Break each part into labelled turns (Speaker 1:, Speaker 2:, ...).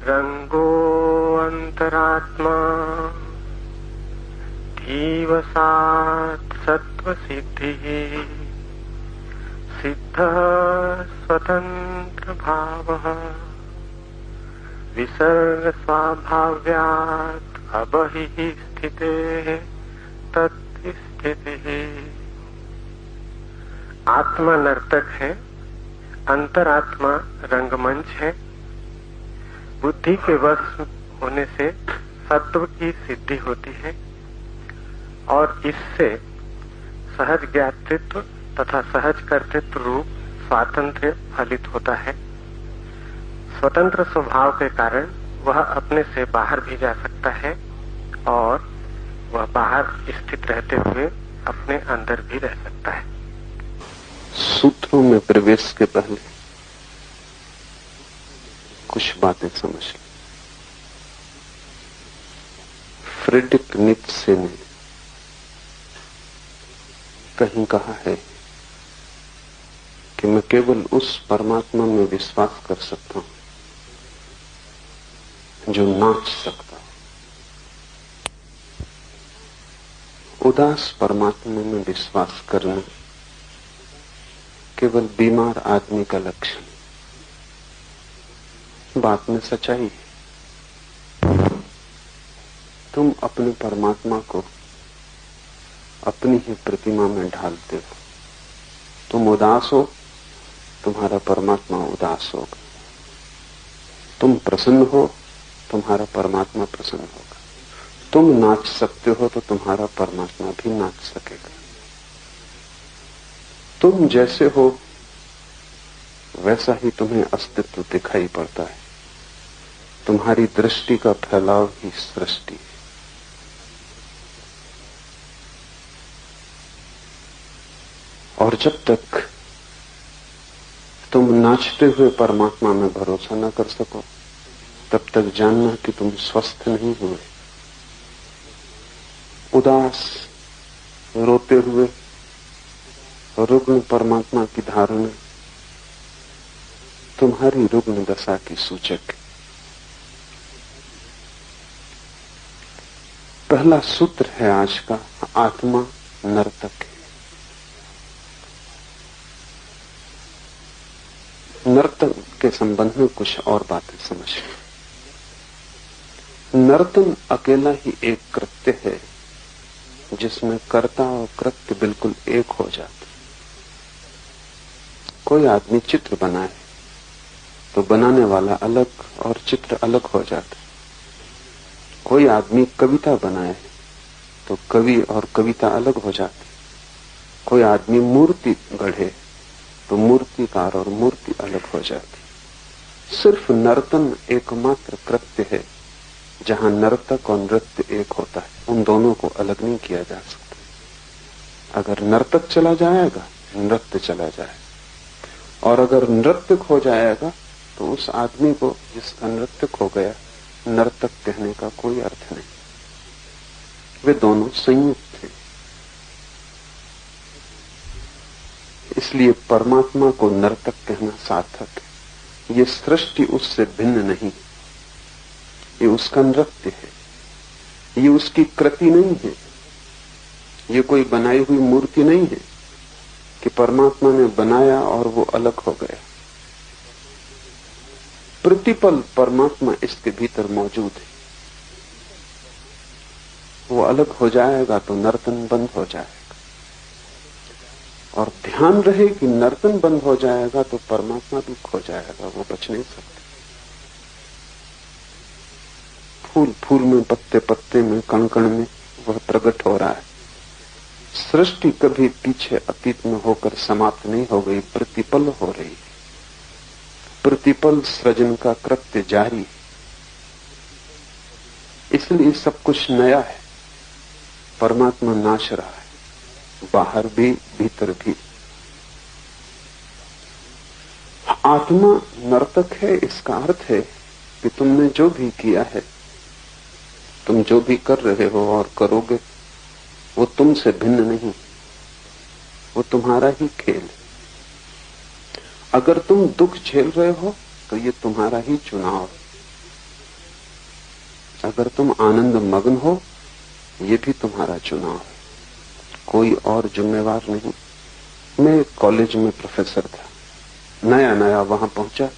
Speaker 1: रंगो अंतरात्मा धीवसात् सत्त्वसिद्धिः सिद्धः स्वतंत्र भावः विसर्ग स्वाभाव्यात् अबहिः स्थितेः तत्स्थितिः। आत्मा नर्तक है, अंतरात्मा रंगमंच है। बुद्धि के वश होने से सत्व की सिद्धि होती है और इससे सहज ज्ञातृत्व तथा सहज कर्तृत्व रूप स्वातंत्र्य फलित होता है। स्वतंत्र स्वभाव के कारण वह अपने से बाहर भी जा सकता है और वह बाहर स्थित रहते हुए अपने अंदर भी रह सकता है।
Speaker 2: सूत्रों में प्रवेश के पहले कुछ बातें समझ लें। फ्रेडरिक नीत्शे ने कहीं कहा है कि मैं केवल उस परमात्मा में विश्वास कर सकता हूं जो नाच सकता है। उदास परमात्मा में विश्वास करना केवल बीमार आदमी का लक्षण। बात में सच्चाई है। तुम अपने परमात्मा को अपनी ही प्रतिमा में ढालते हो। तुम उदास हो, तुम्हारा परमात्मा उदास होगा। तुम प्रसन्न हो, तुम्हारा परमात्मा प्रसन्न होगा। तुम नाच सकते हो तो तुम्हारा परमात्मा भी नाच सकेगा। तुम जैसे हो वैसा ही तुम्हें अस्तित्व दिखाई पड़ता है। तुम्हारी दृष्टि का फैलाव ही सृष्टि है। और जब तक तुम नाचते हुए परमात्मा में भरोसा न कर सको तब तक जानना कि तुम स्वस्थ नहीं हुए। उदास रोते हुए रुग्ण परमात्मा की धारणा तुम्हारी रुग्ण दशा की सूचक है। पहला सूत्र है आज का, आत्मा नर्तक है। नर्तन के संबंध में कुछ और बातें समझें। नर्तन अकेला ही एक कृत्य है जिसमें कर्ता और कृत्य बिल्कुल एक हो जाते। कोई आदमी चित्र बनाए तो बनाने वाला अलग और चित्र अलग हो जाता। कोई आदमी कविता बनाए तो कवि और कविता अलग हो जाती। कोई आदमी मूर्ति गढ़े तो मूर्तिकार और मूर्ति अलग हो जाती। सिर्फ नर्तन एकमात्र कृत्य है जहां नर्तक और नृत्य एक होता है। उन दोनों को अलग नहीं किया जा सकता। अगर नर्तक चला जाएगा, नृत्य चला जाएगा, और अगर नृत्य खो जाएगा तो उस आदमी को जिसका नृत्य खो गया नर्तक कहने का कोई अर्थ नहीं। वे दोनों संयुक्त थे। इसलिए परमात्मा को नर्तक कहना सार्थक है। ये सृष्टि उससे भिन्न नहीं, ये उसका नृत्य है, ये उसकी कृति नहीं है, ये कोई बनाई हुई मूर्ति नहीं है कि परमात्मा ने बनाया और वो अलग हो गया। प्रतिपल परमात्मा इसके भीतर मौजूद है। वो अलग हो जाएगा तो नर्तन बंद हो जाएगा। और ध्यान रहे कि नर्तन बंद हो जाएगा तो परमात्मा भी खो जाएगा, वो बच नहीं सकता। फूल फूल में, पत्ते पत्ते में, कण कण में वह प्रकट हो रहा है। सृष्टि कभी पीछे अतीत में होकर समाप्त नहीं हो गई, प्रतिपल हो रही है। प्रतिपल सृजन का कृत्य जारी है। इसलिए सब कुछ नया है। परमात्मा नाच रहा है, बाहर भी भीतर भी। आत्मा नर्तक है। इसका अर्थ है कि तुमने जो भी किया है, तुम जो भी कर रहे हो और करोगे, वो तुमसे भिन्न नहीं, वो तुम्हारा ही खेल है। अगर तुम दुख झेल रहे हो तो ये तुम्हारा ही चुनाव है। अगर तुम आनंद मग्न हो, ये भी तुम्हारा चुनाव है, कोई और जिम्मेवार नहीं। मैं कॉलेज में प्रोफेसर था, नया नया वहां पहुंचा।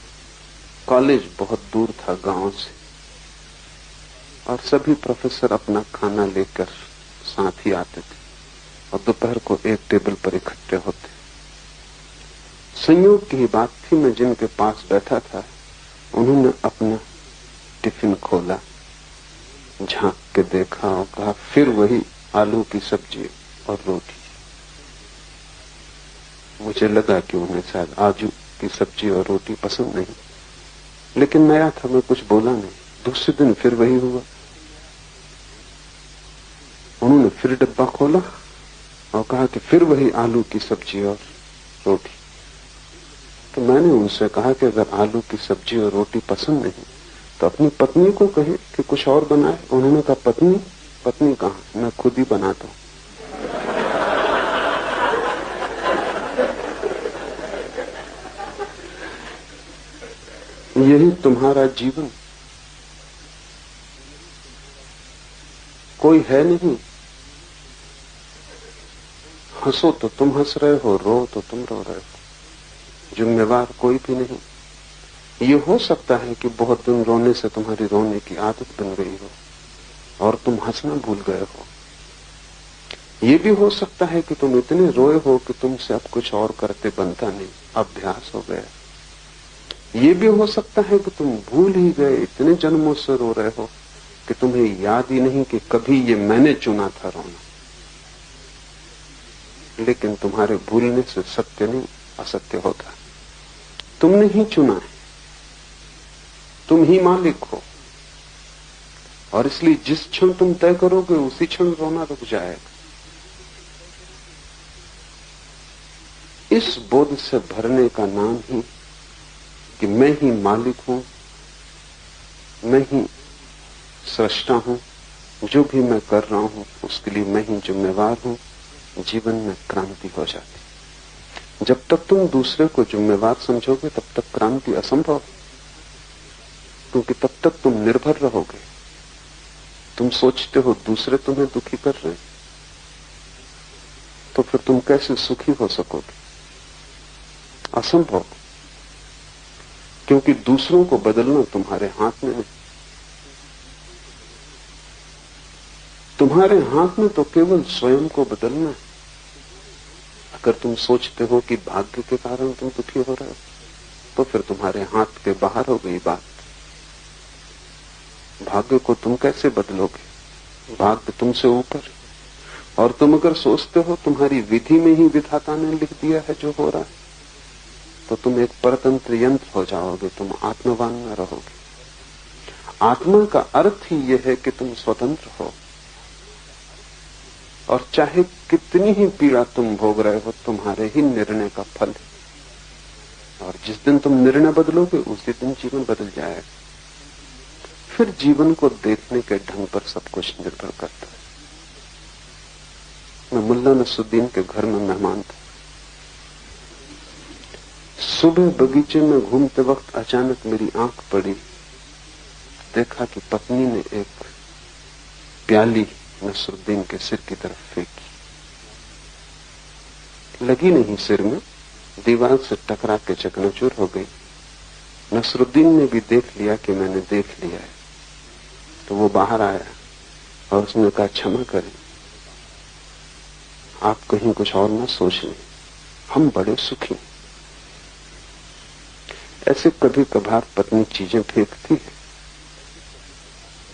Speaker 2: कॉलेज बहुत दूर था गांव से, और सभी प्रोफेसर अपना खाना लेकर साथ ही आते थे और दोपहर को एक टेबल पर इकट्ठे होते। संयोग की बात थी, मैं जिनके पास बैठा था उन्होंने अपना टिफिन खोला, झांक के देखा और कहा, फिर वही आलू की सब्जी और रोटी। मुझे लगा कि उन्हें शायद आलू की सब्जी और रोटी पसंद नहीं, लेकिन नया था, मैं कुछ बोला नहीं। दूसरे दिन फिर वही हुआ। उन्होंने फिर डब्बा खोला और कहा कि फिर वही आलू की सब्जी और रोटी। तो मैंने उनसे कहा कि अगर आलू की सब्जी और रोटी पसंद नहीं तो अपनी पत्नी को कहे कि कुछ और बनाए। उन्होंने कहा, पत्नी? पत्नी कहाँ, मैं खुद ही बनाता हूं। यही तुम्हारा जीवन। कोई है नहीं। हंसो तो तुम हंस रहे हो, रो तो तुम रो रहे हो। जिम्मेवार कोई भी नहीं। ये हो सकता है कि बहुत दिन रोने से तुम्हारी रोने की आदत बन गई हो और तुम हंसना भूल गए हो। ये भी हो सकता है कि तुम इतने रोए हो कि तुमसे अब कुछ और करते बनता नहीं, अभ्यास हो गया। ये भी हो सकता है कि तुम भूल ही गए, इतने जन्मों से रो रहे हो कि तुम्हें याद ही नहीं कि कभी ये मैंने चुना था रोना। लेकिन तुम्हारे भूलने से सत्य नहीं असत्य होता। तुमने ही चुना है, तुम ही मालिक हो, और इसलिए जिस क्षण तुम तय करोगे उसी क्षण रोना रुक जाएगा। इस बोध से भरने का नाम ही कि मैं ही मालिक हूं, मैं ही सृष्टा हूं, जो भी मैं कर रहा हूं उसके लिए मैं ही जिम्मेवार हूं, जीवन में क्रांति हो जाती। जब तक तुम दूसरे को जिम्मेवार समझोगे तब तक क्रांति असंभव, क्योंकि तब तक तुम निर्भर रहोगे। तुम सोचते हो दूसरे तुम्हें दुखी कर रहे हैं, तो फिर तुम कैसे सुखी हो सकोगे? असंभव, क्योंकि दूसरों को बदलना तुम्हारे हाथ में नहीं। तुम्हारे हाथ में तो केवल स्वयं को बदलना है। अगर तुम सोचते हो कि भाग्य के कारण तुम दुखी हो रहे हो, तो फिर तुम्हारे हाथ के बाहर हो गई बात। भाग्य को तुम कैसे बदलोगे? भाग्य तुमसे ऊपर। और तुम अगर सोचते हो तुम्हारी विधि में ही विधाता ने लिख दिया है जो हो रहा है, तो तुम एक परतंत्र यंत्र हो जाओगे, तुम आत्मवान न रहोगे। आत्मा का अर्थ ही यह है कि तुम स्वतंत्र हो, और चाहे कितनी ही पीड़ा तुम भोग रहे हो, तुम्हारे ही निर्णय का फल है। और जिस दिन तुम निर्णय बदलोगे उसी दिन जीवन बदल जाएगा। फिर जीवन को देखने के ढंग पर सब कुछ निर्भर करता है। मैं मुल्ला नसरुद्दीन के घर में मेहमान था। सुबह बगीचे में घूमते वक्त अचानक मेरी आंख पड़ी, देखा कि पत्नी ने एक प्याली नसरुद्दीन के सिर की तरफ फेंकी। लगी नहीं सिर में, दीवार से टकरा के चकनाचूर हो गई। नसरुद्दीन ने भी देख लिया कि मैंने देख लिया है, तो वो बाहर आया और उसने कहा, क्षमा करें, आप कहीं कुछ और ना सोच लें, हम बड़े सुखी। ऐसे कभी कभार पत्नी चीजें फेंकती है,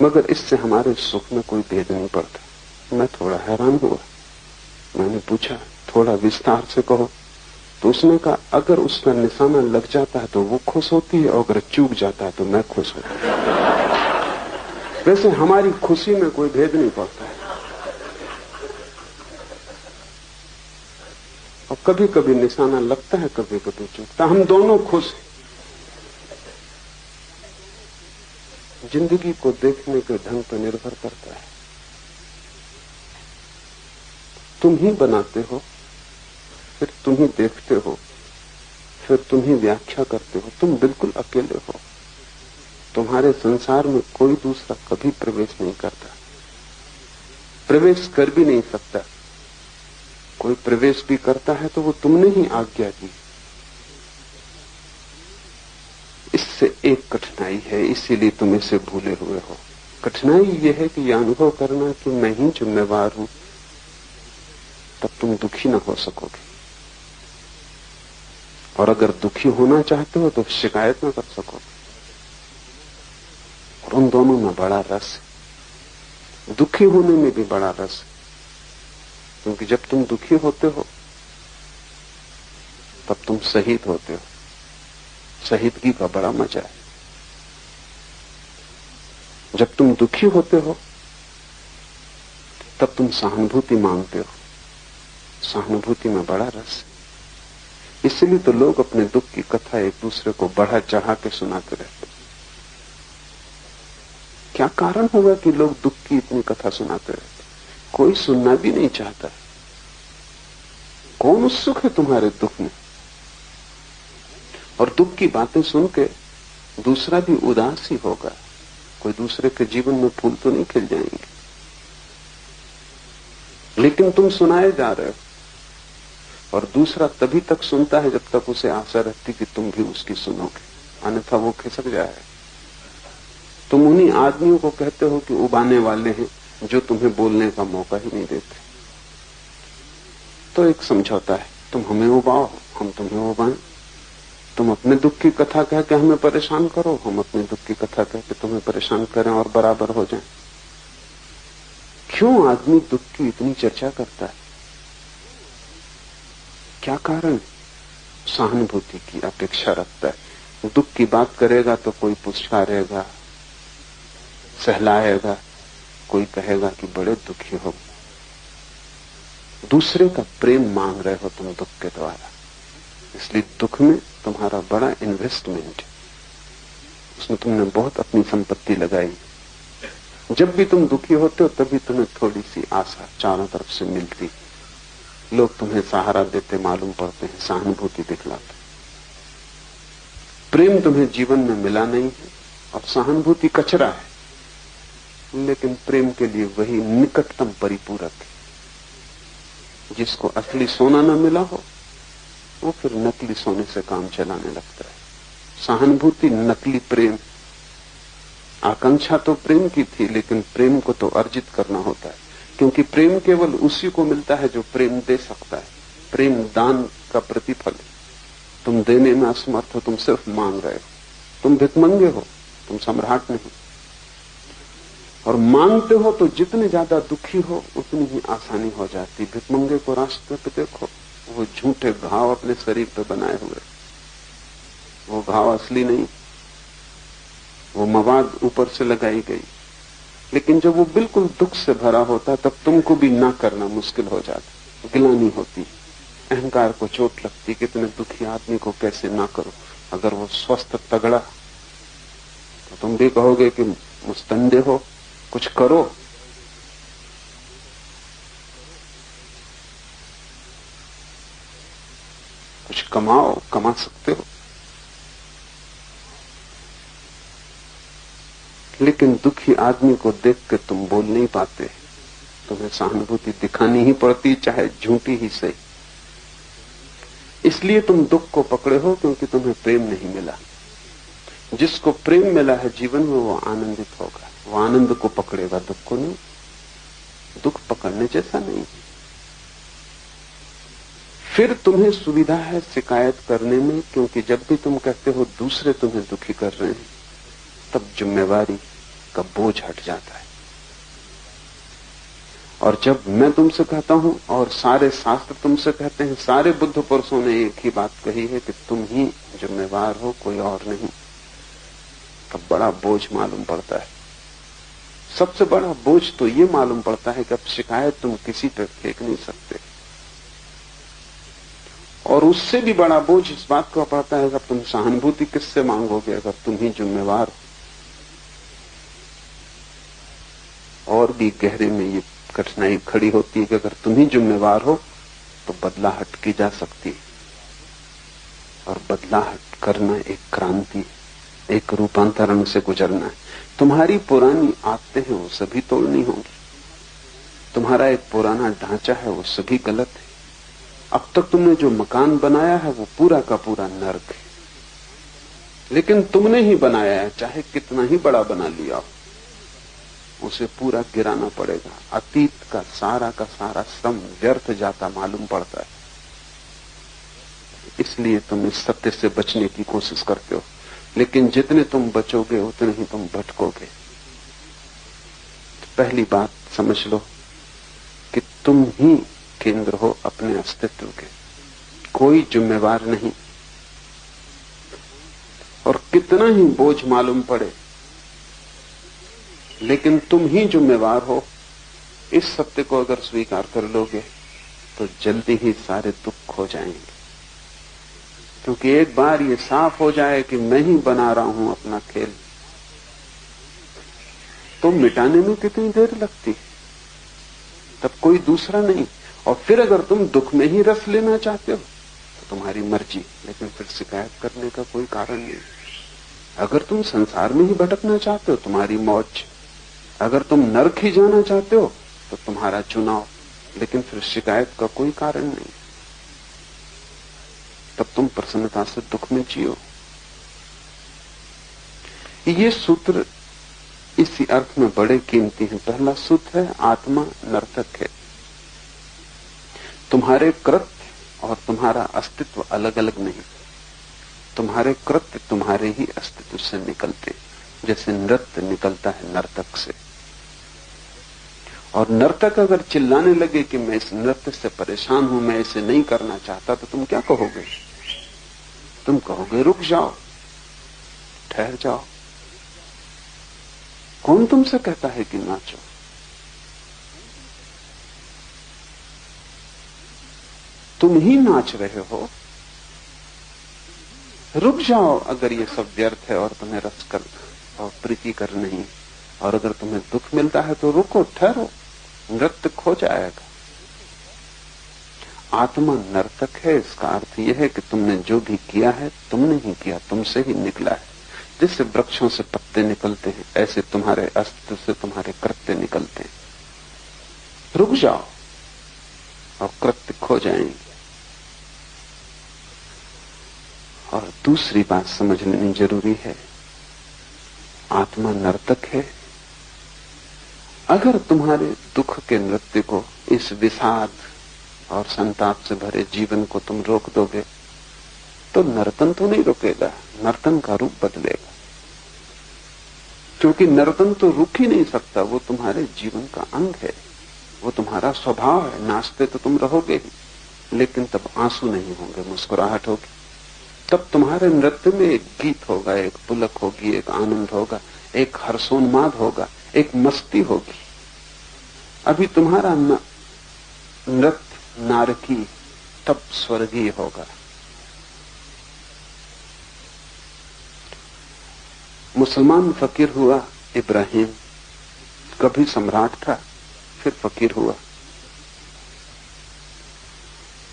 Speaker 2: मगर इससे हमारे सुख में कोई भेद नहीं पड़ता। मैं थोड़ा हैरान हुआ। मैंने पूछा, थोड़ा विस्तार से कहो। तो उसने कहा, अगर उसका निशाना लग जाता है तो वो खुश होती है, और अगर चूक जाता है तो मैं खुश होता हूं। वैसे हमारी खुशी में कोई भेद नहीं पड़ता है। और कभी कभी निशाना लगता है, कभी कभी चूकता, हम दोनों खुश हैं। जिंदगी को देखने के ढंग पर निर्भर करता है। तुम ही बनाते हो, फिर तुम ही देखते हो, फिर तुम ही व्याख्या करते हो। तुम बिल्कुल अकेले हो। तुम्हारे संसार में कोई दूसरा कभी प्रवेश नहीं करता, प्रवेश कर भी नहीं सकता। कोई प्रवेश भी करता है तो वो तुमने ही आज्ञा दी। इससे एक कठिनाई है, इसीलिए तुम इसे भूले हुए हो। कठिनाई यह है कि यह अनुभव करना कि मैं ही जिम्मेवार हूं, तब तुम दुखी न हो सकोगे। और अगर दुखी होना चाहते हो तो शिकायत न कर सकोगे। और उन दोनों में बड़ा रस है, दुखी होने में भी बड़ा रस है। क्योंकि जब तुम दुखी होते हो तब तुम शहीद होते हो। शहीदगी का बड़ा मजा है। जब तुम दुखी होते हो तब तुम सहानुभूति मांगते हो। सहानुभूति में बड़ा रस है। इसलिए तो लोग अपने दुख की कथा एक दूसरे को बढ़ा चढ़ा के सुनाते रहते। क्या कारण होगा कि लोग दुख की इतनी कथा सुनाते रहते? कोई सुनना भी नहीं चाहता। कौन उत्सुक है तुम्हारे दुख में? और दुख की बातें सुन के दूसरा भी उदास ही होगा। कोई दूसरे के जीवन में फूल तो नहीं खिल जाएंगे। लेकिन तुम सुनाए जा रहे हो, और दूसरा तभी तक सुनता है जब तक उसे आशा रहती कि तुम भी उसकी सुनोगे, अन्यथा वो खिसक जाए। तुम उन्हीं आदमियों को कहते हो कि उबाने वाले हैं, जो तुम्हें बोलने का मौका ही नहीं देते। तो एक समझौता है, तुम हमें उबाओ, हम तुम्हें उबाएं। तुम अपने दुख की कथा कह के हमें परेशान करो, हम अपने दुख की कथा कह के तुम्हें परेशान करें और बराबर हो जाएं। क्यों आदमी दुख की इतनी चर्चा करता है? क्या कारण? सहानुभूति की अपेक्षा रखता है। दुख की बात करेगा तो कोई पुचकारेगा, सहलाएगा, कोई कहेगा कि बड़े दुखी हो। दूसरे का प्रेम मांग रहे हो तुम दुख के द्वारा। इसलिए दुख में तुम्हारा बड़ा इन्वेस्टमेंट है, उसमें तुमने बहुत अपनी संपत्ति लगाई। जब भी तुम दुखी होते हो तभी तुम्हें थोड़ी सी आशा चारों तरफ से मिलती। लोग तुम्हें सहारा देते मालूम पड़ते हैं, सहानुभूति दिखलाते। प्रेम तुम्हें जीवन में मिला नहीं है और सहानुभूति कचरा है। लेकिन प्रेम के लिए वही निकटतम परिपूरक है। जिसको असली सोना न मिला हो वो फिर नकली सोने से काम चलाने लगता है। सहानुभूति नकली प्रेम। आकांक्षा तो प्रेम की थी, लेकिन प्रेम को तो अर्जित करना होता है, क्योंकि प्रेम केवल उसी को मिलता है जो प्रेम दे सकता है। प्रेम दान का प्रतिफल है। तुम देने में असमर्थ हो, तुम सिर्फ मांग रहे हो। तुम भिखमंगे हो, तुम सम्राट नहीं। और मांगते हो तो जितने ज्यादा दुखी हो उतनी ही आसानी हो जाती। भिखमंगे को रास्ते पे देखो, वो झूठे घाव अपने शरीर पे बनाए हुए, वो घाव असली नहीं, वो मवाद ऊपर से लगाई गई। लेकिन जब वो बिल्कुल दुख से भरा होता तब तुमको भी ना करना मुश्किल हो जाता। गिलानी होती, अहंकार को चोट लगती कि इतने दुखी आदमी को कैसे ना करो। अगर वो स्वस्थ तगड़ा तो तुम भी कहोगे कि मुस्तंदे हो, कुछ करो। कुछ कमाओ, कमा सकते हो। लेकिन दुखी आदमी को देख के तुम बोल नहीं पाते। तुम्हें सहानुभूति दिखानी ही पड़ती, चाहे झूठी ही सही। इसलिए तुम दुख को पकड़े हो, क्योंकि तुम्हें प्रेम नहीं मिला। जिसको प्रेम मिला है जीवन में वो आनंदित होगा, वो आनंद को पकड़ेगा, दुख को नहीं। दुख पकड़ने जैसा नहीं। फिर तुम्हें सुविधा है शिकायत करने में, क्योंकि जब भी तुम कहते हो दूसरे तुम्हें दुखी कर रहे हैं, तब जिम्मेवारी का बोझ हट जाता है। और जब मैं तुमसे कहता हूं और सारे शास्त्र तुमसे कहते हैं, सारे बुद्ध पुरुषों ने एक ही बात कही है कि तुम ही जिम्मेवार हो, कोई और नहीं, तब बड़ा बोझ मालूम पड़ता है। सबसे बड़ा बोझ तो ये मालूम पड़ता है कि अब शिकायत तुम किसी पर फेंक नहीं सकते। और उससे भी बड़ा बोझ इस बात का पड़ता है कि अब तुम सहानुभूति किससे मांगोगे अगर तुम ही जिम्मेवार हो। और भी गहरे में ये कठिनाई खड़ी होती है कि अगर तुम ही जिम्मेवार हो तो बदलाहट की जा सकती है, और बदलाहट करना एक क्रांति है। एक रूपांतरण से गुजरना है। तुम्हारी पुरानी आदतें हैं, वो सभी तोड़नी होंगी। तुम्हारा एक पुराना ढांचा है, वो सभी गलत है। अब तक तुमने जो मकान बनाया है वो पूरा का पूरा नर्क है, लेकिन तुमने ही बनाया है, चाहे कितना ही बड़ा बना लिया हो, उसे पूरा गिराना पड़ेगा। अतीत का सारा श्रम व्यर्थ जाता मालूम पड़ता है। इसलिए तुम इस सत्य से बचने की कोशिश करते हो, लेकिन जितने तुम बचोगे उतने ही तुम भटकोगे। पहली बात समझ लो कि तुम ही केंद्र हो अपने अस्तित्व के, कोई जिम्मेवार नहीं। और कितना ही बोझ मालूम पड़े, लेकिन तुम ही जिम्मेवार हो। इस सत्य को अगर स्वीकार कर लोगे तो जल्दी ही सारे दुख खो जाएंगे। क्योंकि एक बार ये साफ हो जाए कि मैं ही बना रहा हूं अपना खेल, तो मिटाने में कितनी देर लगती, तब कोई दूसरा नहीं। और फिर अगर तुम दुख में ही रस लेना चाहते हो तो तुम्हारी मर्जी, लेकिन फिर शिकायत करने का कोई कारण नहीं। अगर तुम संसार में ही भटकना चाहते हो, तुम्हारी मौज। अगर तुम नरक ही जाना चाहते हो तो तुम्हारा चुनाव, लेकिन फिर शिकायत का कोई कारण नहीं। तब तुम प्रसन्नता से दुख में जियो। ये सूत्र इसी अर्थ में बड़े कीमती हैं। पहला सूत्र है, आत्मा नर्तक है। तुम्हारे कृत्य और तुम्हारा अस्तित्व अलग अलग नहीं। तुम्हारे कृत्य तुम्हारे ही अस्तित्व से निकलते, जैसे नृत्य निकलता है नर्तक से। और नर्तक अगर चिल्लाने लगे कि मैं इस नृत्य से परेशान हूं, मैं इसे नहीं करना चाहता, तो तुम क्या कहोगे? तुम कहोगे रुक जाओ, ठहर जाओ। कौन तुमसे कहता है कि नाचो? तुम ही नाच रहे हो। रुक जाओ अगर ये सब व्यर्थ है और तुम्हें रस कर और प्रीति कर नहीं, और अगर तुम्हें दुख मिलता है तो रुको, ठहरो, नृत्य खो जाएगा। आत्मा नर्तक है, इसका अर्थ यह है कि तुमने जो भी किया है तुमने ही किया, तुमसे ही निकला है। जैसे वृक्षों से पत्ते निकलते हैं, ऐसे तुम्हारे अस्तित्व से तुम्हारे कृत्य निकलते हैं। रुक जाओ और कृत्य खो जाएंगे। और दूसरी बात समझ लेनी जरूरी है, आत्मा नर्तक है। अगर तुम्हारे दुख के नृत्य को, इस विषाद और संताप से भरे जीवन को तुम रोक दोगे तो नर्तन तो नहीं रुकेगा, नर्तन का रूप बदलेगा। क्योंकि नर्तन तो रुक ही नहीं सकता, वो तुम्हारे जीवन का अंग है, वो तुम्हारा स्वभाव है। नाचते तो तुम रहोगे ही, लेकिन तब आंसू नहीं होंगे, मुस्कुराहट होगी। तब तुम्हारे नृत्य में एक गीत होगा, एक पुलक होगी, एक आनंद होगा, एक हर्षोन्माद होगा, एक मस्ती होगी। अभी तुम्हारा नृत्य नारकी, तब स्वर्गीय होगा। मुसलमान फकीर हुआ इब्राहिम, कभी सम्राट था, फिर फकीर हुआ।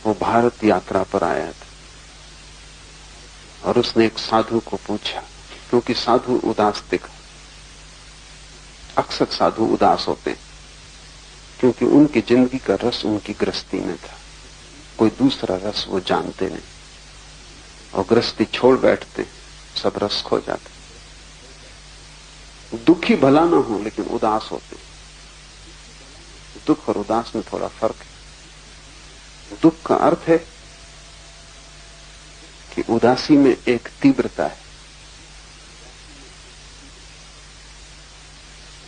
Speaker 2: वो भारत यात्रा पर आया था और उसने एक साधु को पूछा, क्योंकि साधु उदास दिखा। अक्सर साधु उदास होते हैं क्योंकि उनकी जिंदगी का रस उनकी गृहस्थी में था, कोई दूसरा रस वो जानते नहीं, और गृहस्थी छोड़ बैठते, सब रस खो जाते। दुखी भला ना हो लेकिन उदास होते। दुख और उदास में थोड़ा फर्क है। दुख का अर्थ है कि उदासी में एक तीव्रता है,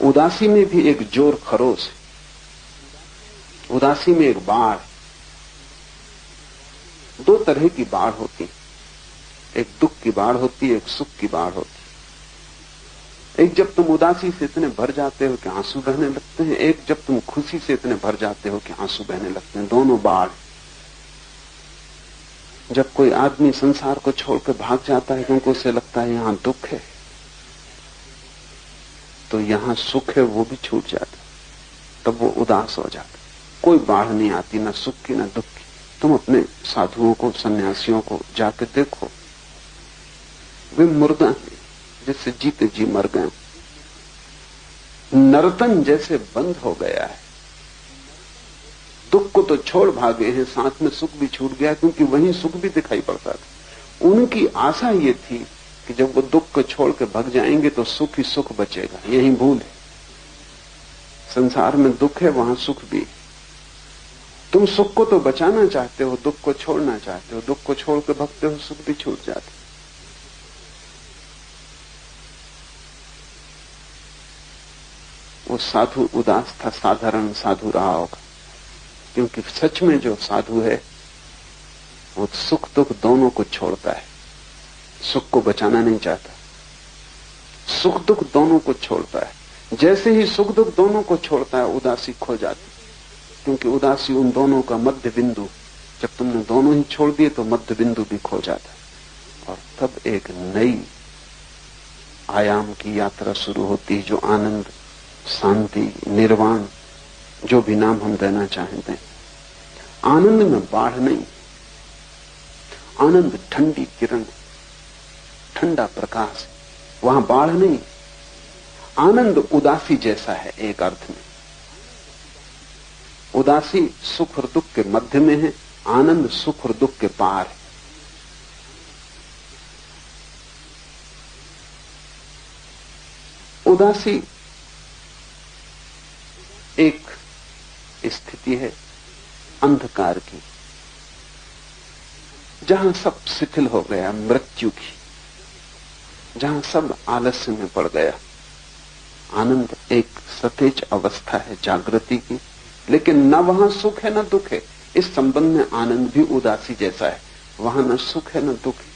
Speaker 2: उदासी में भी एक जोर खरोश है, उदासी में एक बाढ़। दो तरह की बाढ़ होती है, एक दुख की बाढ़ होती है, एक सुख की बाढ़ होती है। एक जब तुम उदासी से इतने भर जाते हो कि आंसू बहने लगते हैं, एक जब तुम खुशी से इतने भर जाते हो कि आंसू बहने लगते हैं। दोनों बाढ़। जब कोई आदमी संसार को छोड़कर भाग जाता है क्योंकि उसे लगता है यहां दुख है, तो यहां सुख है वो भी छूट जाता, तब वो उदास हो जाता। कोई बाढ़ नहीं आती, ना सुख की ना दुख की। तुम अपने साधुओं को, सन्यासियों को जाके देखो, वे मुर्दा हैं, जिससे जीते जी मर गए। नर्तन जैसे बंद हो गया है। दुख को तो छोड़ भागे हैं, साथ में सुख भी छूट गया, क्योंकि वहीं सुख भी दिखाई पड़ता था। उनकी आशा ये थी कि जब वो दुख को छोड़ के भाग जाएंगे तो सुख ही सुख बचेगा। यही भूल है। संसार में दुख है, वहां सुख भी। तुम सुख को तो बचाना चाहते हो, दुख को छोड़ना चाहते हो। दुख को छोड़ के भगते हो, सुख भी छूट जाते। वो साधु उदास था, साधारण साधु रहा होगा, क्योंकि सच में जो साधु है वो सुख दुख दोनों को छोड़ता है। सुख को बचाना नहीं चाहता, सुख दुख दोनों को छोड़ता है। जैसे ही सुख दुख दोनों को छोड़ता है, उदासी खो जाती, क्योंकि उदासी उन दोनों का मध्य बिंदु। जब तुमने दोनों ही छोड़ दिए तो मध्य बिंदु भी खो जाता है, और तब एक नई आयाम की यात्रा शुरू होती है, जो आनंद, शांति, निर्वाण, जो भी नाम हम देना चाहते हैं। आनंद में बाढ़ नहीं, आनंद ठंडी किरण, ठंडा प्रकाश, वहां बाढ़ नहीं। आनंद उदासी जैसा है एक अर्थ में। उदासी सुख और दुख के मध्य में है, आनंद सुख और दुख के पार है। उदासी एक स्थिति है अंधकार की, जहां सब शिथिल हो गया, मृत्यु की, जहां सब आलस्य में पड़ गया। आनंद एक सतेज अवस्था है जागृति की, लेकिन न वहां सुख है न दुख है। इस संबंध में आनंद भी उदासी जैसा है। वहां न सुख है न दुख है।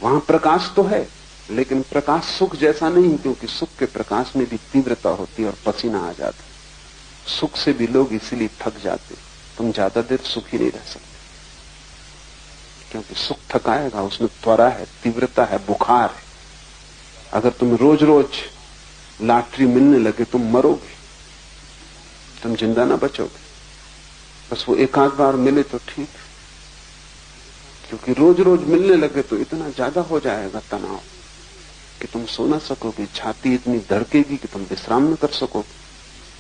Speaker 2: वहां प्रकाश तो है, लेकिन प्रकाश सुख जैसा नहीं, क्योंकि सुख के प्रकाश में भी तीव्रता होती है और पसीना आ जाता है। सुख से भी लोग इसीलिए थक जाते। तुम ज्यादा देर सुखी नहीं रह सकते, क्योंकि सुख थकाएगा, उसमें त्वरा है, तीव्रता है, बुखार है। अगर तुम रोज रोज लॉटरी मिलने लगे, तुम मरोगे, तुम जिंदा ना बचोगे। बस वो एक आध बार मिले तो ठीक, क्योंकि रोज रोज मिलने लगे तो इतना ज्यादा हो जाएगा तनाव कि तुम सो ना सकोगे, छाती इतनी धड़केगी कि तुम विश्राम न कर सकोगे।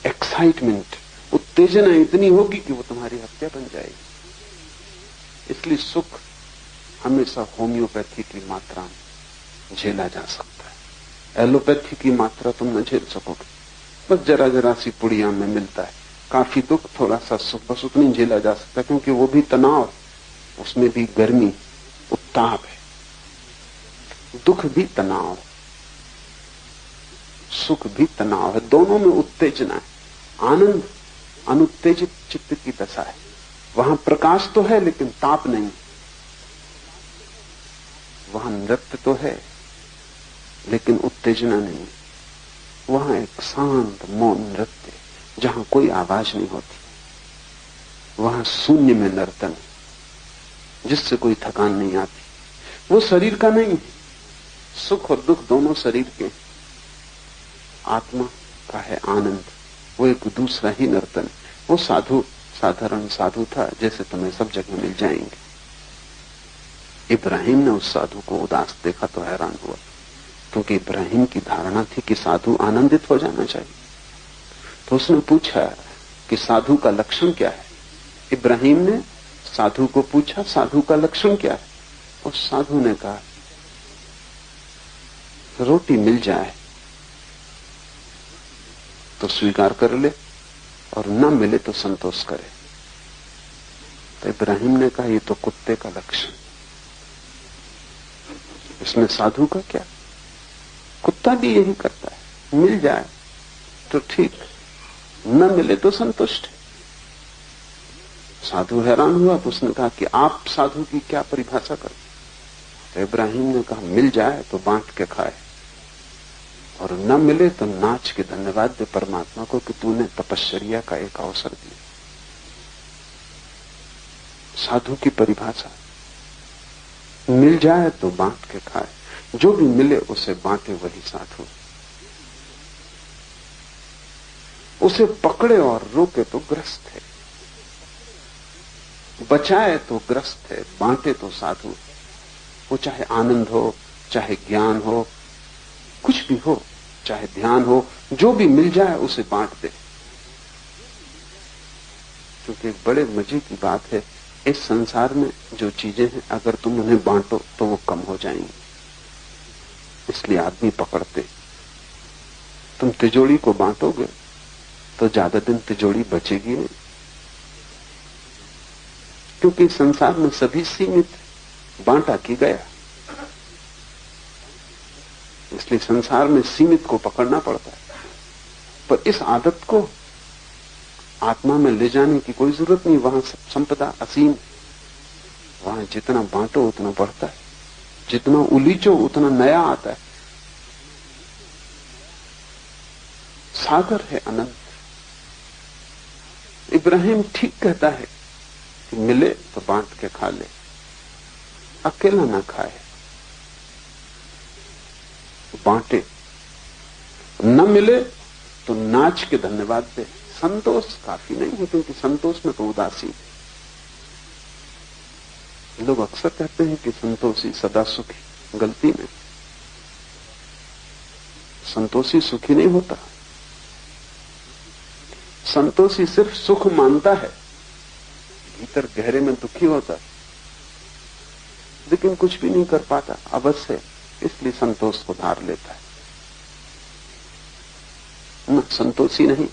Speaker 2: एक्साइटमेंट, उत्तेजना इतनी होगी कि वो तुम्हारी हत्या बन जाएगी। इसलिए सुख हमेशा होम्योपैथी की मात्रा में झेला जा सकता है। एलोपैथी की मात्रा तुम न झेल सकोगे। बस जरा जरा सी पुड़िया में मिलता है, काफी दुख, थोड़ा सा सुख, बस उतनी झेला जा सकता है, क्योंकि वो भी तनाव, उसमें भी गर्मी, उत्ताप है। दुख भी तनाव, सुख भी तनाव है, दोनों में उत्तेजना है। आनंद अनुत्तेजित चित्त की दशा है। वहां प्रकाश तो है, लेकिन ताप नहीं। वहां नृत्य तो है, लेकिन उत्तेजना नहीं। वहां एक शांत मौन नृत्य, जहां कोई आवाज नहीं होती। वहां शून्य में नर्तन, जिससे कोई थकान नहीं आती। वो शरीर का नहीं है। सुख और दुख दोनों शरीर के। आत्मा का है आनंद, वो एक दूसरा ही नर्तन। वो साधु साधारण साधु था, जैसे तुम्हें सब जगह मिल जाएंगे। इब्राहिम ने उस साधु को उदास देखा तो हैरान हुआ, क्योंकि इब्राहिम की धारणा थी कि साधु आनंदित हो जाना चाहिए। तो उसने पूछा कि साधु का लक्षण क्या है। इब्राहिम ने साधु को पूछा, साधु का लक्षण क्या है। उस साधु ने कहा, रोटी मिल जाए तो स्वीकार कर ले, और न मिले तो संतोष करे। तो इब्राहिम ने कहा, ये तो कुत्ते का लक्षण, इसमें साधु का क्या। कुत्ता भी यही करता है, मिल जाए तो ठीक, न मिले तो संतुष्ट। साधु हैरान हुआ, तो उसने कहा कि आप साधु की क्या परिभाषा करते। तो इब्राहिम ने कहा, मिल जाए तो बांट के खाए, और न मिले तो नाच के धन्यवाद दे परमात्मा को कि तूने तपश्चर्या का एक अवसर दिया। साधु की परिभाषा, मिल जाए तो बांट के खाए, जो भी मिले उसे बांटे, वही साधु। उसे पकड़े और रोके तो ग्रस्त है, बचाए तो ग्रस्त है, बांटे तो साधु। वो चाहे आनंद हो, चाहे ज्ञान हो, कुछ भी हो, चाहे ध्यान हो, जो भी मिल जाए उसे बांट दे। क्योंकि बड़े मजे की बात है, इस संसार में जो चीजें हैं अगर तुम उन्हें बांटो तो वो कम हो जाएंगी, इसलिए आदमी पकड़ते। तुम तिजोरी को बांटोगे तो ज्यादा दिन तिजोरी बचेगी नहीं, क्योंकि संसार में सभी सीमित, बांटा की गया, इसलिए संसार में सीमित को पकड़ना पड़ता है। पर इस आदत को आत्मा में ले जाने की कोई जरूरत नहीं। वहां संपदा असीम, वहां जितना बांटो उतना बढ़ता है, जितना उलीचो उतना नया आता है। सागर है अनंत। इब्राहिम ठीक कहता है कि मिले तो बांट के खा ले, अकेला ना खाए, बांटे। न मिले तो नाच के धन्यवाद दे। संतोष काफी नहीं है, क्योंकि संतोष में तो उदासी है। लोग अक्सर कहते हैं कि संतोषी सदा सुखी, गलती में। संतोषी सुखी नहीं होता। संतोषी सिर्फ सुख मानता है, भीतर गहरे में दुखी होता है, लेकिन कुछ भी नहीं कर पाता, अवश्य, इसलिए संतोष को धार लेता है। न संतोषी नहीं।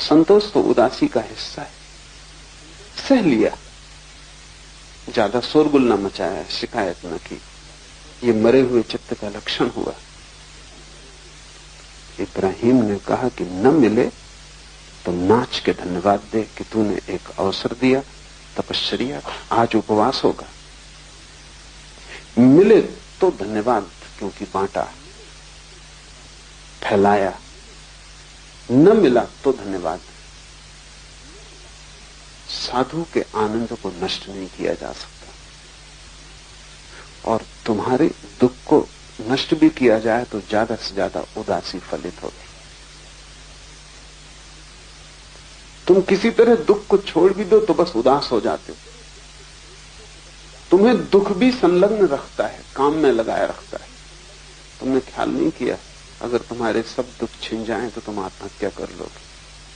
Speaker 2: संतोष तो उदासी का हिस्सा है। सह लिया, ज्यादा शोरगुल न मचाया, शिकायत न की, ये मरे हुए चित्त का लक्षण हुआ। इब्राहिम ने कहा कि न मिले तो नाच के धन्यवाद दे कि तूने एक अवसर दिया, तपश्चर्या, आज उपवास होगा। मिले तो धन्यवाद, क्योंकि बांटा, फैलाया। न मिला तो धन्यवाद। साधु के आनंद को नष्ट नहीं किया जा सकता, और तुम्हारे दुख को नष्ट भी किया जाए तो ज्यादा से ज्यादा उदासी फलित होगी। तुम किसी तरह दुख को छोड़ भी दो तो बस उदास हो जाते हो। तुम्हें दुख भी संलग्न रखता है, काम में लगाए रखता है। तुमने ख्याल नहीं किया, अगर तुम्हारे सब दुख छिन जाएं तो तुम आत्महत्या कर लोगे,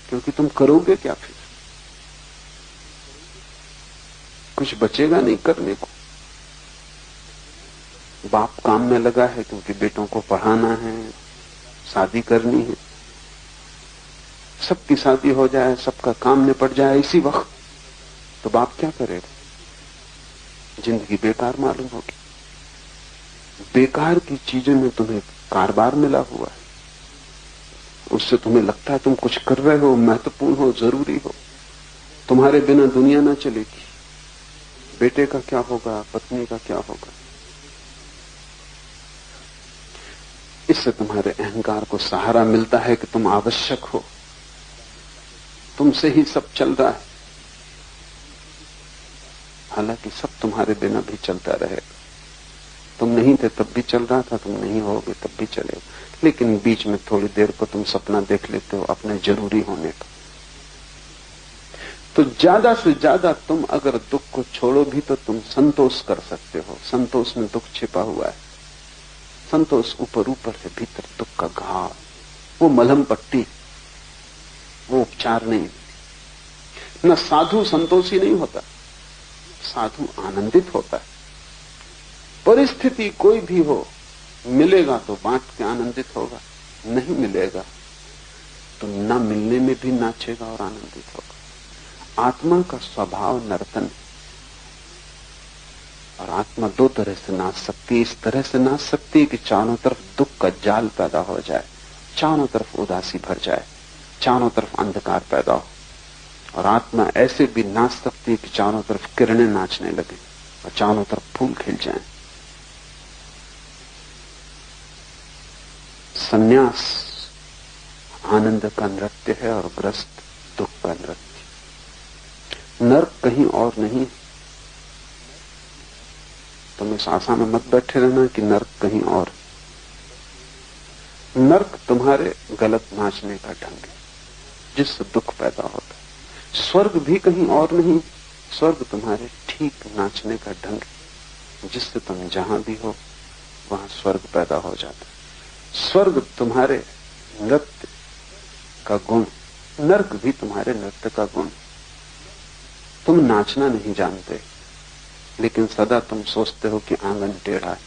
Speaker 2: क्योंकि तुम करोगे क्या फिर? कुछ बचेगा नहीं करने को। बाप काम में लगा है क्योंकि बेटों को पढ़ाना है, शादी करनी है। सबकी शादी हो जाए, सबका काम निपट जाए इसी वक्त, तो बाप क्या करेगा? जिंदगी बेकार मालूम होगी। बेकार की चीजों में तुम्हें कारबार मिला हुआ है, उससे तुम्हें लगता है तुम कुछ कर रहे हो, महत्वपूर्ण हो, जरूरी हो। तुम्हारे बिना दुनिया ना चलेगी। बेटे का क्या होगा, पत्नी का क्या होगा? इससे तुम्हारे अहंकार को सहारा मिलता है कि तुम आवश्यक हो, तुमसे ही सब चल रहा है। हालांकि सब तुम्हारे बिना भी चलता रहेगा। तुम नहीं थे तब भी चल रहा था, तुम नहीं होगे तब भी चलेगा, लेकिन बीच में थोड़ी देर को तुम सपना देख लेते हो अपने जरूरी होने का। तो ज्यादा से ज्यादा तुम अगर दुख को छोड़ो भी तो तुम संतोष कर सकते हो। संतोष में दुख छिपा हुआ है। संतोष ऊपर ऊपर है, भीतर दुख का घाव, वो मलहम पट्टी, वो उपचार नहीं। न साधु संतोषी नहीं होता, साधु आनंदित होता है। परिस्थिति कोई भी हो, मिलेगा तो बांट के आनंदित होगा, नहीं मिलेगा तो न मिलने में भी नाचेगा और आनंदित होगा। आत्मा का स्वभाव नर्तन है, और आत्मा दो तरह से नाच सकती है। इस तरह से नाच सकती है कि चारों तरफ दुख का जाल पैदा हो जाए, चारों तरफ उदासी भर जाए, चारों तरफ अंधकार पैदा हो। और आत्मा ऐसे भी नाच सकती है कि चारों तरफ किरणें नाचने लगे और चारों तरफ फूल खिल जाएं। संन्यास आनंद का नृत्य है और ग्रस्त दुख का नृत्य। नर्क कहीं और नहीं। तुम इस आशा में मत बैठे रहना कि नर्क कहीं और। नर्क तुम्हारे गलत नाचने का ढंग है, जिससे दुख पैदा होता है। स्वर्ग भी कहीं और नहीं, स्वर्ग तुम्हारे ठीक नाचने का ढंग है। जिससे तुम जहां भी हो वहां स्वर्ग पैदा हो जाता है। स्वर्ग तुम्हारे नृत्य का गुण, नर्क भी तुम्हारे नृत्य का गुण। तुम नाचना नहीं जानते, लेकिन सदा तुम सोचते हो कि आंगन टेढ़ा है,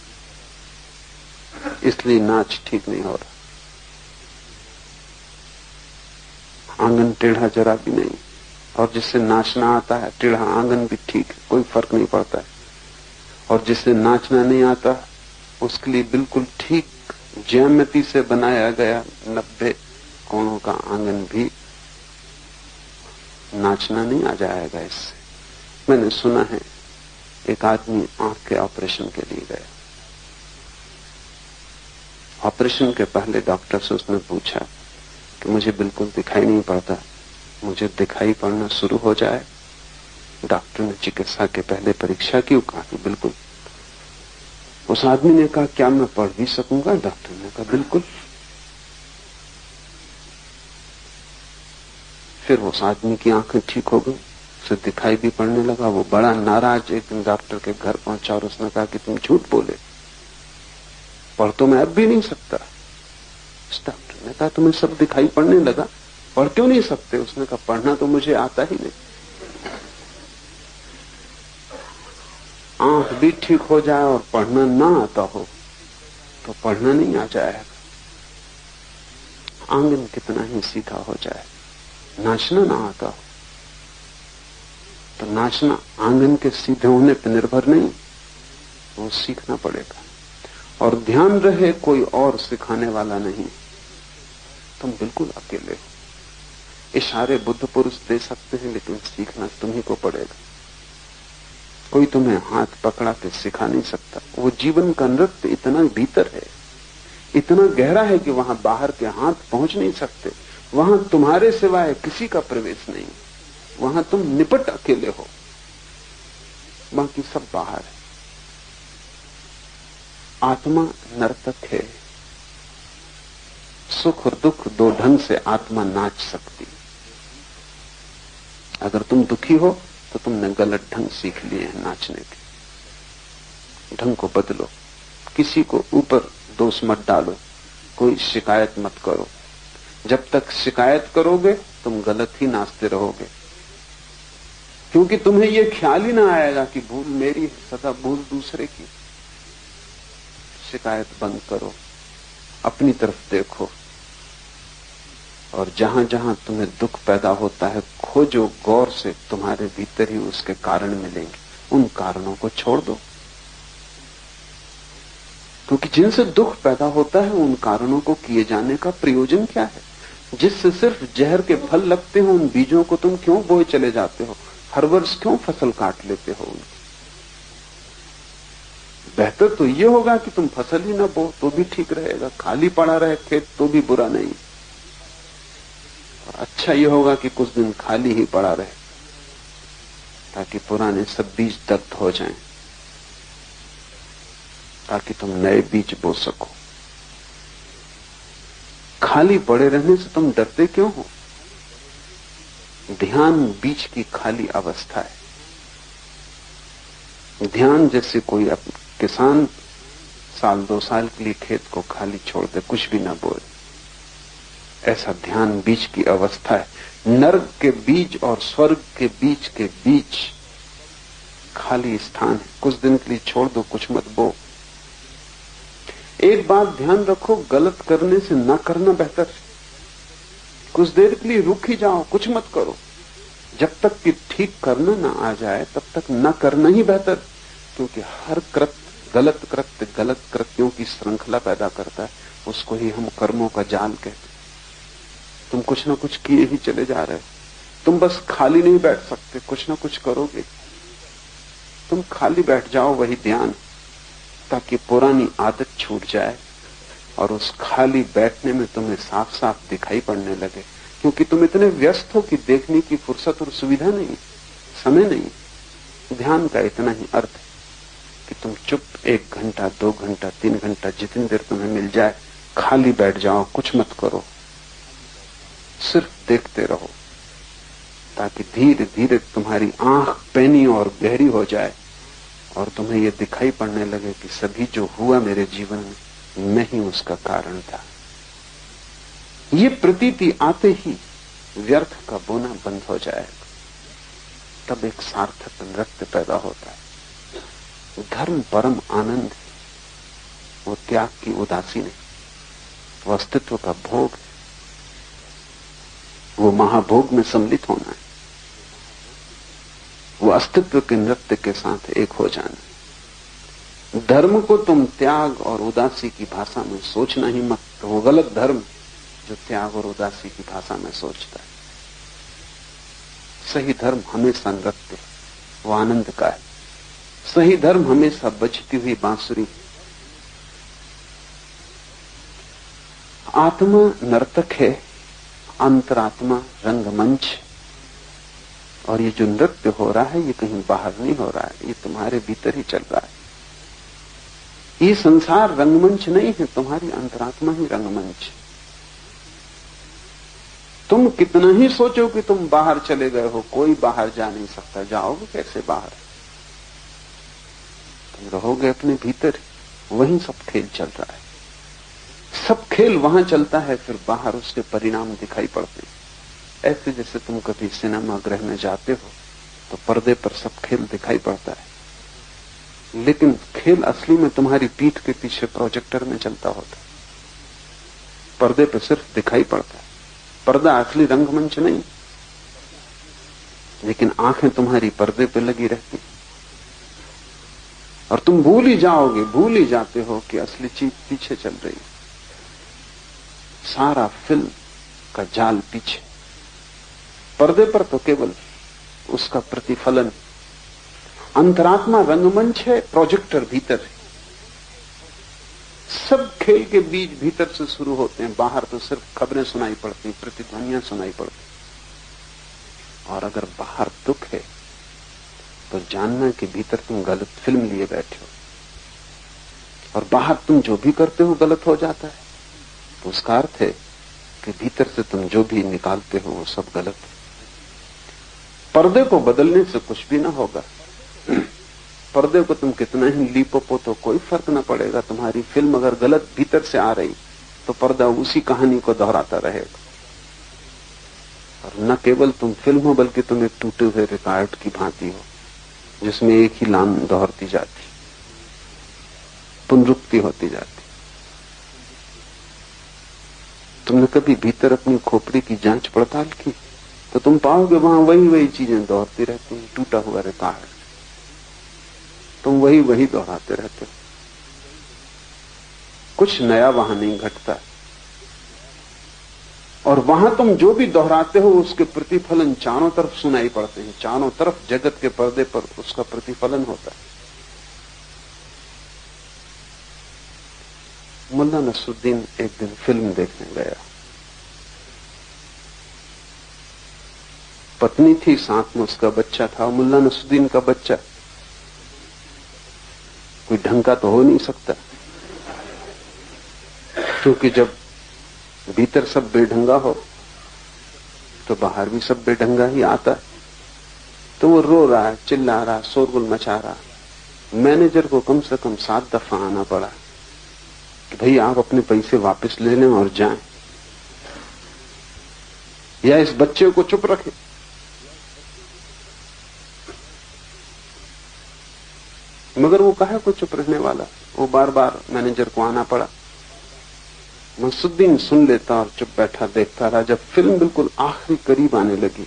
Speaker 2: इसलिए नाच ठीक नहीं हो रहा। आंगन टेढ़ा जरा भी नहीं, और जिससे नाचना आता है टेढ़ा आंगन भी ठीक है, कोई फर्क नहीं पड़ता है। और जिससे नाचना नहीं आता उसके लिए बिल्कुल ठीक ज्यामिति से बनाया गया 90 कोणों का आंगन भी नाचना नहीं आ जाएगा इससे। मैंने सुना है एक आदमी आंख के ऑपरेशन के लिए गया। ऑपरेशन के पहले डॉक्टर से उसने पूछा कि मुझे बिल्कुल दिखाई नहीं पड़ता, मुझे दिखाई पड़ना शुरू हो जाए। डॉक्टर ने चिकित्सा के पहले परीक्षा की, कहा कि बिल्कुल। उस आदमी ने कहा क्या मैं पढ़ भी सकूंगा? डॉक्टर ने कहा बिल्कुल। फिर उस आदमी की आंखें ठीक हो गई, उसे दिखाई भी पड़ने लगा। वो बड़ा नाराज एक दिन डॉक्टर के घर पहुंचा और उसने कहा कि तुम झूठ बोले, पढ़ तो मैं अब भी नहीं सकता। उस डॉक्टर ने कहा तुम्हें सब दिखाई पड़ने लगा, पढ़ क्यों नहीं सकते? उसने कहा पढ़ना तो मुझे आता ही नहीं। आंख भी ठीक हो जाए और पढ़ना ना आता हो तो पढ़ना नहीं आ जाएगा। आंगन कितना ही सीधा हो जाए, नाचना ना आता हो तो नाचना आंगन के सीधे होने पर निर्भर नहीं, वो सीखना पड़ेगा। और ध्यान रहे कोई और सिखाने वाला नहीं, तुम बिल्कुल अकेले हो। इशारे बुद्ध पुरुष दे सकते हैं, लेकिन सीखना तुम्ही को पड़ेगा। कोई तुम्हें हाथ पकड़ा के सिखा नहीं सकता। वो जीवन का नृत्य इतना भीतर है, इतना गहरा है कि वहां बाहर के हाथ पहुंच नहीं सकते। वहां तुम्हारे सिवाय किसी का प्रवेश नहीं, वहां तुम निपट अकेले हो, बाकी सब बाहर है। आत्मा नर्तक है। सुख और दुख दो ढंग से आत्मा नाच सकती। अगर तुम दुखी हो तो तुमने गलत ढंग सीख लिए हैं नाचने के। ढंग को बदलो, किसी को ऊपर दोष मत डालो, कोई शिकायत मत करो। जब तक शिकायत करोगे तुम गलत ही नाचते रहोगे, क्योंकि तुम्हें यह ख्याल ही ना आएगा कि भूल मेरी है, सदा भूल दूसरे की। शिकायत बंद करो, अपनी तरफ देखो, और जहां जहां तुम्हें दुख पैदा होता है खोजो गौर से, तुम्हारे भीतर ही उसके कारण मिलेंगे। उन कारणों को छोड़ दो, क्योंकि जिनसे दुख पैदा होता है उन कारणों को किए जाने का प्रयोजन क्या है? जिससे सिर्फ जहर के फल लगते हो उन बीजों को तुम क्यों बोए चले जाते हो? हर वर्ष क्यों फसल काट लेते हो उनकी? बेहतर तो ये होगा कि तुम फसल ही ना बो तो भी ठीक रहेगा, खाली पड़ा रहे खेत तो भी बुरा नहीं। और अच्छा ये होगा कि कुछ दिन खाली ही पड़ा रहे, ताकि पुराने सब बीज दग्ध हो जाएं, ताकि तुम नए बीज बो सको। खाली पड़े रहने से तुम डरते क्यों हो? ध्यान बीज की खाली अवस्था है। ध्यान जैसे कोई किसान साल 2 साल के लिए खेत को खाली छोड़ दे, कुछ भी ना बोए, ऐसा ध्यान बीज की अवस्था है। नर्क के बीज और स्वर्ग के बीज खाली स्थान है। कुछ दिन के लिए छोड़ दो, कुछ मत बो। एक बात ध्यान रखो, गलत करने से ना करना बेहतर है। कुछ देर के लिए रुक ही जाओ, कुछ मत करो। जब तक कि ठीक करना ना आ जाए तब तक न करना ही बेहतर, क्योंकि हर कृत्य गलत कृत्यों की श्रृंखला पैदा करता है। उसको ही हम कर्मों का जाल कहते। तुम कुछ ना कुछ किए ही चले जा रहे हो। तुम बस खाली नहीं बैठ सकते, कुछ ना कुछ करोगे। तुम खाली बैठ जाओ, वही ध्यान, ताकि पुरानी आदत छूट जाए और उस खाली बैठने में तुम्हें साफ साफ दिखाई पड़ने लगे। क्योंकि तुम इतने व्यस्त हो कि देखने की फुर्सत और सुविधा नहीं, समय नहीं। ध्यान का इतना ही अर्थ है कि तुम चुप 1 घंटा, 2 घंटा, 3 घंटा, जितनी देर तुम्हें मिल जाए खाली बैठ जाओ, कुछ मत करो, सिर्फ देखते रहो, ताकि धीरे धीरे तुम्हारी आंख पैनी और गहरी हो जाए और तुम्हें यह दिखाई पड़ने लगे कि सभी जो हुआ मेरे जीवन में मैं ही उसका कारण था, ये प्रतीति आते ही व्यर्थ का बोना बंद हो जाएगा। तब एक सार्थक नृत्य पैदा होता है। धर्म परम आनंद है, वो त्याग की उदासी नहीं, वो अस्तित्व का भोग है, वो महाभोग में सम्मिलित होना है, वो अस्तित्व के नृत्य के साथ एक हो जाना। धर्म को तुम त्याग और उदासी की भाषा में सोचना ही मत, तो वो गलत धर्म जो त्याग और उदासी की भाषा में सोचता है। सही धर्म हमेशा नृत्य, वो आनंद का है। सही धर्म हमेशा बजती हुई बांसुरी। आत्मा नर्तक है, अंतरात्मा रंगमंच। और ये जो नृत्य हो रहा है ये कहीं बाहर नहीं हो रहा है, ये तुम्हारे भीतर ही चल रहा है। ये संसार रंगमंच नहीं है, तुम्हारी अंतरात्मा ही रंगमंच। तुम कितना ही सोचो कि तुम बाहर चले गए हो, कोई बाहर जा नहीं सकता। जाओगे कैसे बाहर? तुम रहोगे अपने भीतर, वहीं सब खेल चल रहा है। सब खेल वहां चलता है, फिर बाहर उसके परिणाम दिखाई पड़ते हैं। ऐसे जैसे तुम कभी सिनेमा गृह में जाते हो तो पर्दे पर सब खेल दिखाई पड़ता है, लेकिन खेल असली में तुम्हारी पीठ के पीछे प्रोजेक्टर में चलता होता है। पर्दे पर सिर्फ दिखाई पड़ता है, पर्दा असली रंगमंच नहीं, लेकिन आंखें तुम्हारी पर्दे पर लगी रहती और तुम भूल ही जाओगे, भूल ही जाते हो कि असली चीज पीछे चल रही। सारा फिल्म का जाल पीछे, पर्दे पर तो केवल उसका प्रतिफलन। अंतरात्मा रंगमंच है, प्रोजेक्टर भीतर है। सब खेल के बीज भीतर से शुरू होते हैं, बाहर तो सिर्फ खबरें सुनाई पड़ती, प्रतिध्वनियां सुनाई पड़ती। और अगर बाहर दुख है तो जानना कि भीतर तुम गलत फिल्म लिए बैठे हो, और बाहर तुम जो भी करते हो गलत हो जाता है, तो उसका अर्थ है कि भीतर से तुम जो भी निकालते हो वो सब गलत है। पर्दे को बदलने से कुछ भी ना होगा। पर्दे को तुम कितना ही लीपो तो कोई फर्क ना पड़ेगा। तुम्हारी फिल्म अगर गलत भीतर से आ रही तो पर्दा उसी कहानी को दोहराता रहेगा। और न केवल तुम फिल्म हो, बल्कि तुम एक टूटे हुए रिकॉर्ड की भांति हो, जिसमें एक ही लाइन दोहरती जाती, पुनरुक्ति होती जाती। तुमने कभी भीतर अपनी खोपड़ी की जांच पड़ताल की तो तुम पाओगे वहां वही वही चीजें दोहरती रहती हैं। टूटा हुआ रिकॉर्ड, तुम वही वही दोहराते रहते हो, कुछ नया वहां नहीं घटता। और वहां तुम जो भी दोहराते हो उसके प्रतिफलन चारों तरफ सुनाई पड़ते हैं, चारों तरफ जगत के पर्दे पर उसका प्रतिफलन होता है। मुल्ला नसरुद्दीन एक दिन फिल्म देखने गया। पत्नी थी, साथ में उसका बच्चा था। मुल्ला नसरुद्दीन का बच्चा कोई ढंग का तो हो नहीं सकता, क्योंकि जब भीतर सब बेढंगा हो तो बाहर भी सब बेढंगा ही आता है। तो वो रो रहा है, चिल्ला रहा, शोरगुल मचा रहा। मैनेजर को कम से कम 7 दफा आना पड़ा कि भाई आप अपने पैसे वापस ले लें और जाएं, या इस बच्चे को चुप रखें। मगर वो काहे को चुप रहने वाला, वो बार बार मैनेजर को आना पड़ा। नसरुद्दीन सुन लेता और चुप बैठा देखता रहा। जब फिल्म बिल्कुल आखिरी करीब आने लगी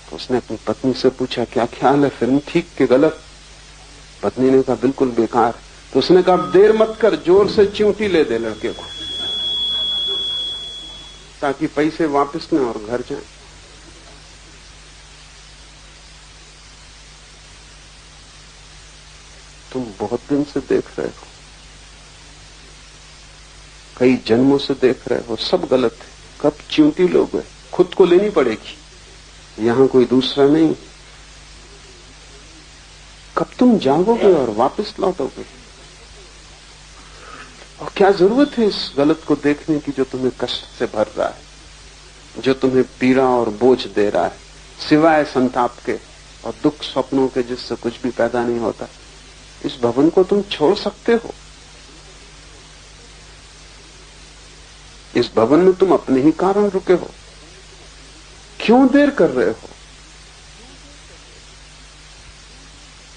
Speaker 2: तो उसने अपनी पत्नी से पूछा, क्या ख्याल है, फिल्म ठीक के गलत? पत्नी ने कहा, बिल्कुल बेकार। तो उसने कहा, देर मत कर, जोर से चिमटी ले दे लड़के को, ताकि पैसे वापस लें और घर जाएं। तुम बहुत दिन से देख रहे हो, कई जन्मों से देख रहे हो, सब गलत है। कब चिमटी लोगे? खुद को लेनी पड़ेगी, यहां कोई दूसरा नहीं। कब तुम जागोगे और वापस लौटोगे? और क्या जरूरत है इस गलत को देखने की जो तुम्हें कष्ट से भर रहा है, जो तुम्हें पीड़ा और बोझ दे रहा है, सिवाय संताप के और दुख स्वप्नों के जिससे कुछ भी पैदा नहीं होता। इस भवन को तुम छोड़ सकते हो। इस भवन में तुम अपने ही कारण रुके हो, क्यों देर कर रहे हो?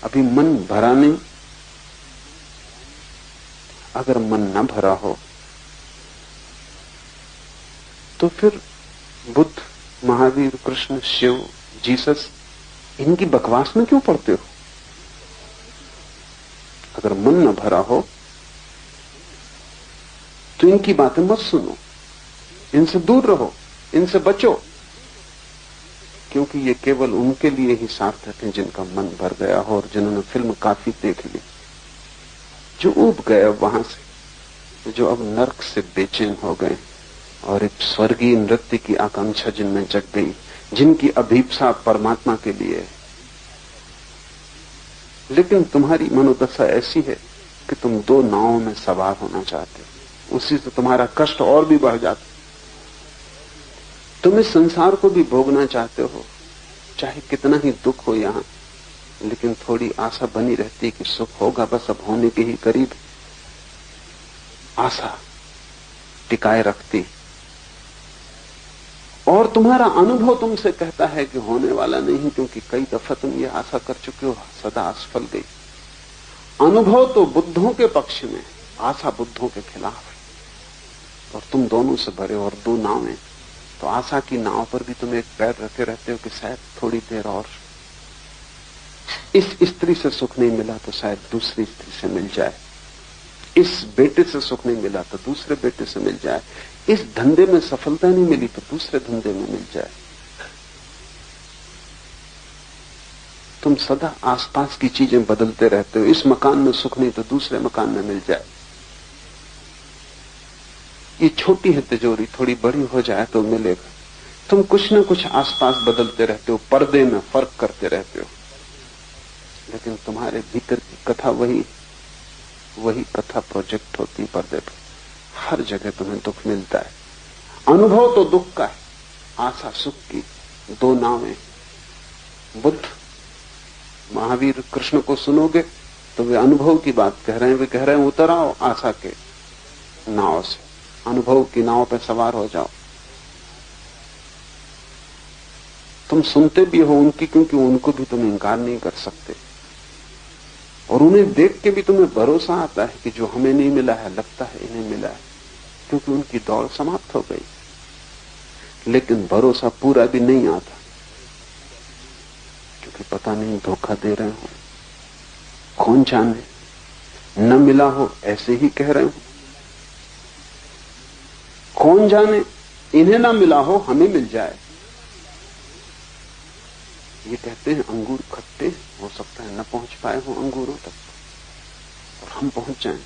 Speaker 2: अभी मन भरा नहीं। अगर मन न भरा हो तो फिर बुद्ध, महावीर, कृष्ण, शिव, जीसस, इनकी बकवास में क्यों पड़ते हो? अगर मन न भरा हो तो इनकी बातें मत सुनो, इनसे दूर रहो, इनसे बचो, क्योंकि ये केवल उनके लिए ही सार्थक है जिनका मन भर गया हो और जिन्होंने फिल्म काफी देख ली, जो ऊब गए वहां से, जो अब नर्क से बेचैन हो गए और एक स्वर्गीय नृत्य की आकांक्षा जिनमें जग गई, जिनकी अभीप्सा परमात्मा के लिए है। लेकिन तुम्हारी मनोदशा ऐसी है कि तुम दो नावों में सवार होना चाहते हो, उसी से तुम्हारा कष्ट और भी बढ़ जाता। तुम इस संसार को भी भोगना चाहते हो, चाहे कितना ही दुख हो यहां, लेकिन थोड़ी आशा बनी रहती कि सुख होगा, बस अब होने के ही करीब। आशा टिकाए रखती, और तुम्हारा अनुभव तुमसे कहता है कि होने वाला नहीं, क्योंकि कई दफा तुम ये आशा कर चुके हो, सदा असफल गई। अनुभव तो बुद्धों के पक्ष में, आशा बुद्धों के खिलाफ है, और तुम दोनों से भरे और दो नावें। तो आशा की नाव पर भी तुम एक पैर रखे रहते हो कि शायद थोड़ी देर और इस स्त्री से सुख नहीं मिला तो शायद दूसरी स्त्री से मिल जाए, इस बेटे से सुख नहीं मिला तो दूसरे बेटे से मिल जाए, इस धंधे में सफलता नहीं मिली तो दूसरे धंधे में मिल जाए। तुम सदा आसपास की चीजें बदलते रहते हो, इस मकान में सुख नहीं तो दूसरे मकान में मिल जाए। ये छोटी है तिजोरी, थोड़ी बड़ी हो जाए तो मिलेगा। तुम कुछ न कुछ आसपास बदलते रहते हो, पर्दे में फर्क करते रहते हो, लेकिन तुम्हारे भीतर की कथा वही कथा प्रोजेक्ट होती पर्दे पर। हर जगह तुम्हें दुख मिलता है। अनुभव तो दुख का है, आशा सुख की, दो नावें। बुद्ध, महावीर, कृष्ण को सुनोगे तो वे अनुभव की बात कह रहे हैं। वे कह रहे हैं उतर आओ आशा के नाव से, अनुभव की नाव पर सवार हो जाओ। तुम सुनते भी हो उनकी, क्योंकि उनको भी तुम इंकार नहीं कर सकते, और उन्हें देख के भी तुम्हें भरोसा आता है कि जो हमें नहीं मिला है लगता है इन्हें मिला है, क्योंकि उनकी दौड़ समाप्त हो गई। लेकिन भरोसा पूरा भी नहीं आता, क्योंकि पता नहीं धोखा दे रहे हो, कौन जाने न मिला हो ऐसे ही कह रहे हो, कौन जाने इन्हें ना मिला हो हमें मिल जाए। ये कहते हैं अंगूर खट्टे, हो सकता है न पहुंच पाए हो अंगूरों तक और हम पहुंच जाएं,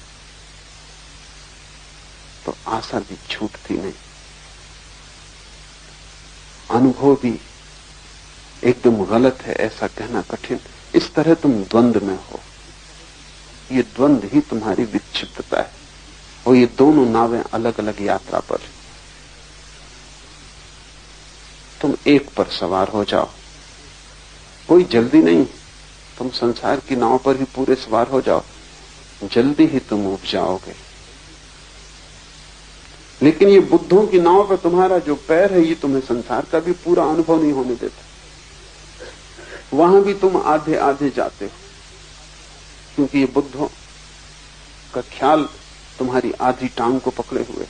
Speaker 2: तो आशा भी छूटती नहीं, अनुभव भी एकदम गलत है ऐसा कहना कठिन। इस तरह तुम द्वंद्व में हो, ये द्वंद्व ही तुम्हारी विक्षिप्तता है, और ये दोनों नावें अलग अलग यात्रा पर। तुम एक पर सवार हो जाओ, कोई जल्दी नहीं, तुम संसार की नाव पर ही पूरे सवार हो जाओ, जल्दी ही तुम उब जाओगे। लेकिन ये बुद्धों की नाव पर तुम्हारा जो पैर है, ये तुम्हें संसार का भी पूरा अनुभव नहीं होने देता। वहां भी तुम आधे आधे जाते हो, क्योंकि ये बुद्धों का ख्याल तुम्हारी आधी टांग को पकड़े हुए।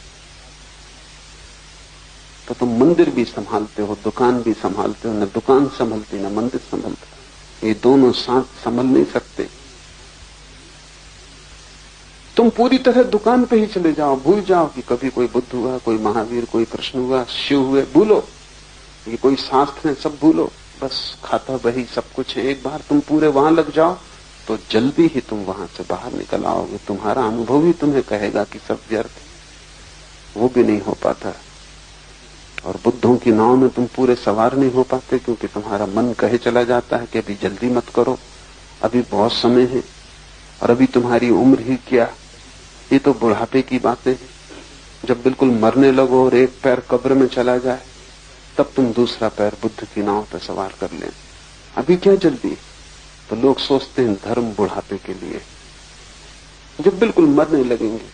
Speaker 2: तो तुम मंदिर भी संभालते हो, दुकान भी संभालते हो, न दुकान संभलती न मंदिर संभलता, ये दोनों साथ संभल नहीं सकते। तुम पूरी तरह दुकान पे ही चले जाओ, भूल जाओ कि कभी कोई बुद्ध हुआ, कोई महावीर, कोई कृष्ण हुआ, शिव हुए, भूलो ये कोई शास्त्र है, सब भूलो, बस खाता वही सब कुछ है। एक बार तुम पूरे वहां लग जाओ तो जल्दी ही तुम वहां से बाहर निकल आओगे। तुम्हारा अनुभव ही तुम्हें कहेगा कि सब व्यर्थ, वो भी नहीं हो पाता। और बुद्धों की नाव में तुम पूरे सवार नहीं हो पाते, क्योंकि तुम्हारा मन कहे चला जाता है कि अभी जल्दी मत करो, अभी बहुत समय है, और अभी तुम्हारी उम्र ही क्या, ये तो बुढ़ापे की बातें हैं। जब बिल्कुल मरने लगो और एक पैर कब्र में चला जाए, तब तुम दूसरा पैर बुद्ध की नाव पर सवार कर लें। अभी क्या जल्दी? तो लोग सोचते हैं धर्म बुढ़ापे के लिए, जब बिल्कुल मरने लगेंगे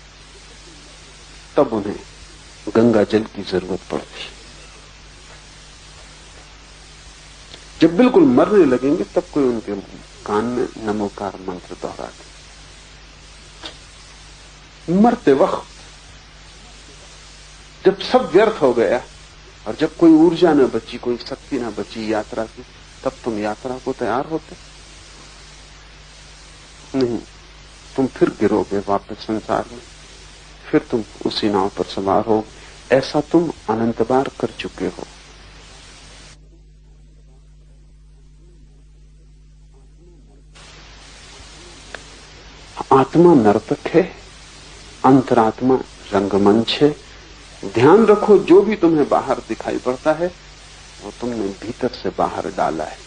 Speaker 2: तब उन्हें गंगा जल की जरूरत पड़ती। जब बिल्कुल मरने लगेंगे तब कोई उनके कान में नमोकार मंत्र दोहराते। मरते वक्त जब सब व्यर्थ हो गया और जब कोई ऊर्जा न बची, कोई शक्ति न बची यात्रा की, तब तुम यात्रा को तैयार होते नहीं। तुम फिर गिरोगे वापस संसार में, फिर तुम उसी नाव पर सवार हो। ऐसा तुम अनंत बार कर चुके हो। आत्मा नर्तक है, अंतरात्मा रंगमंच है। ध्यान रखो, जो भी तुम्हें बाहर दिखाई पड़ता है वो तुमने भीतर से बाहर डाला है।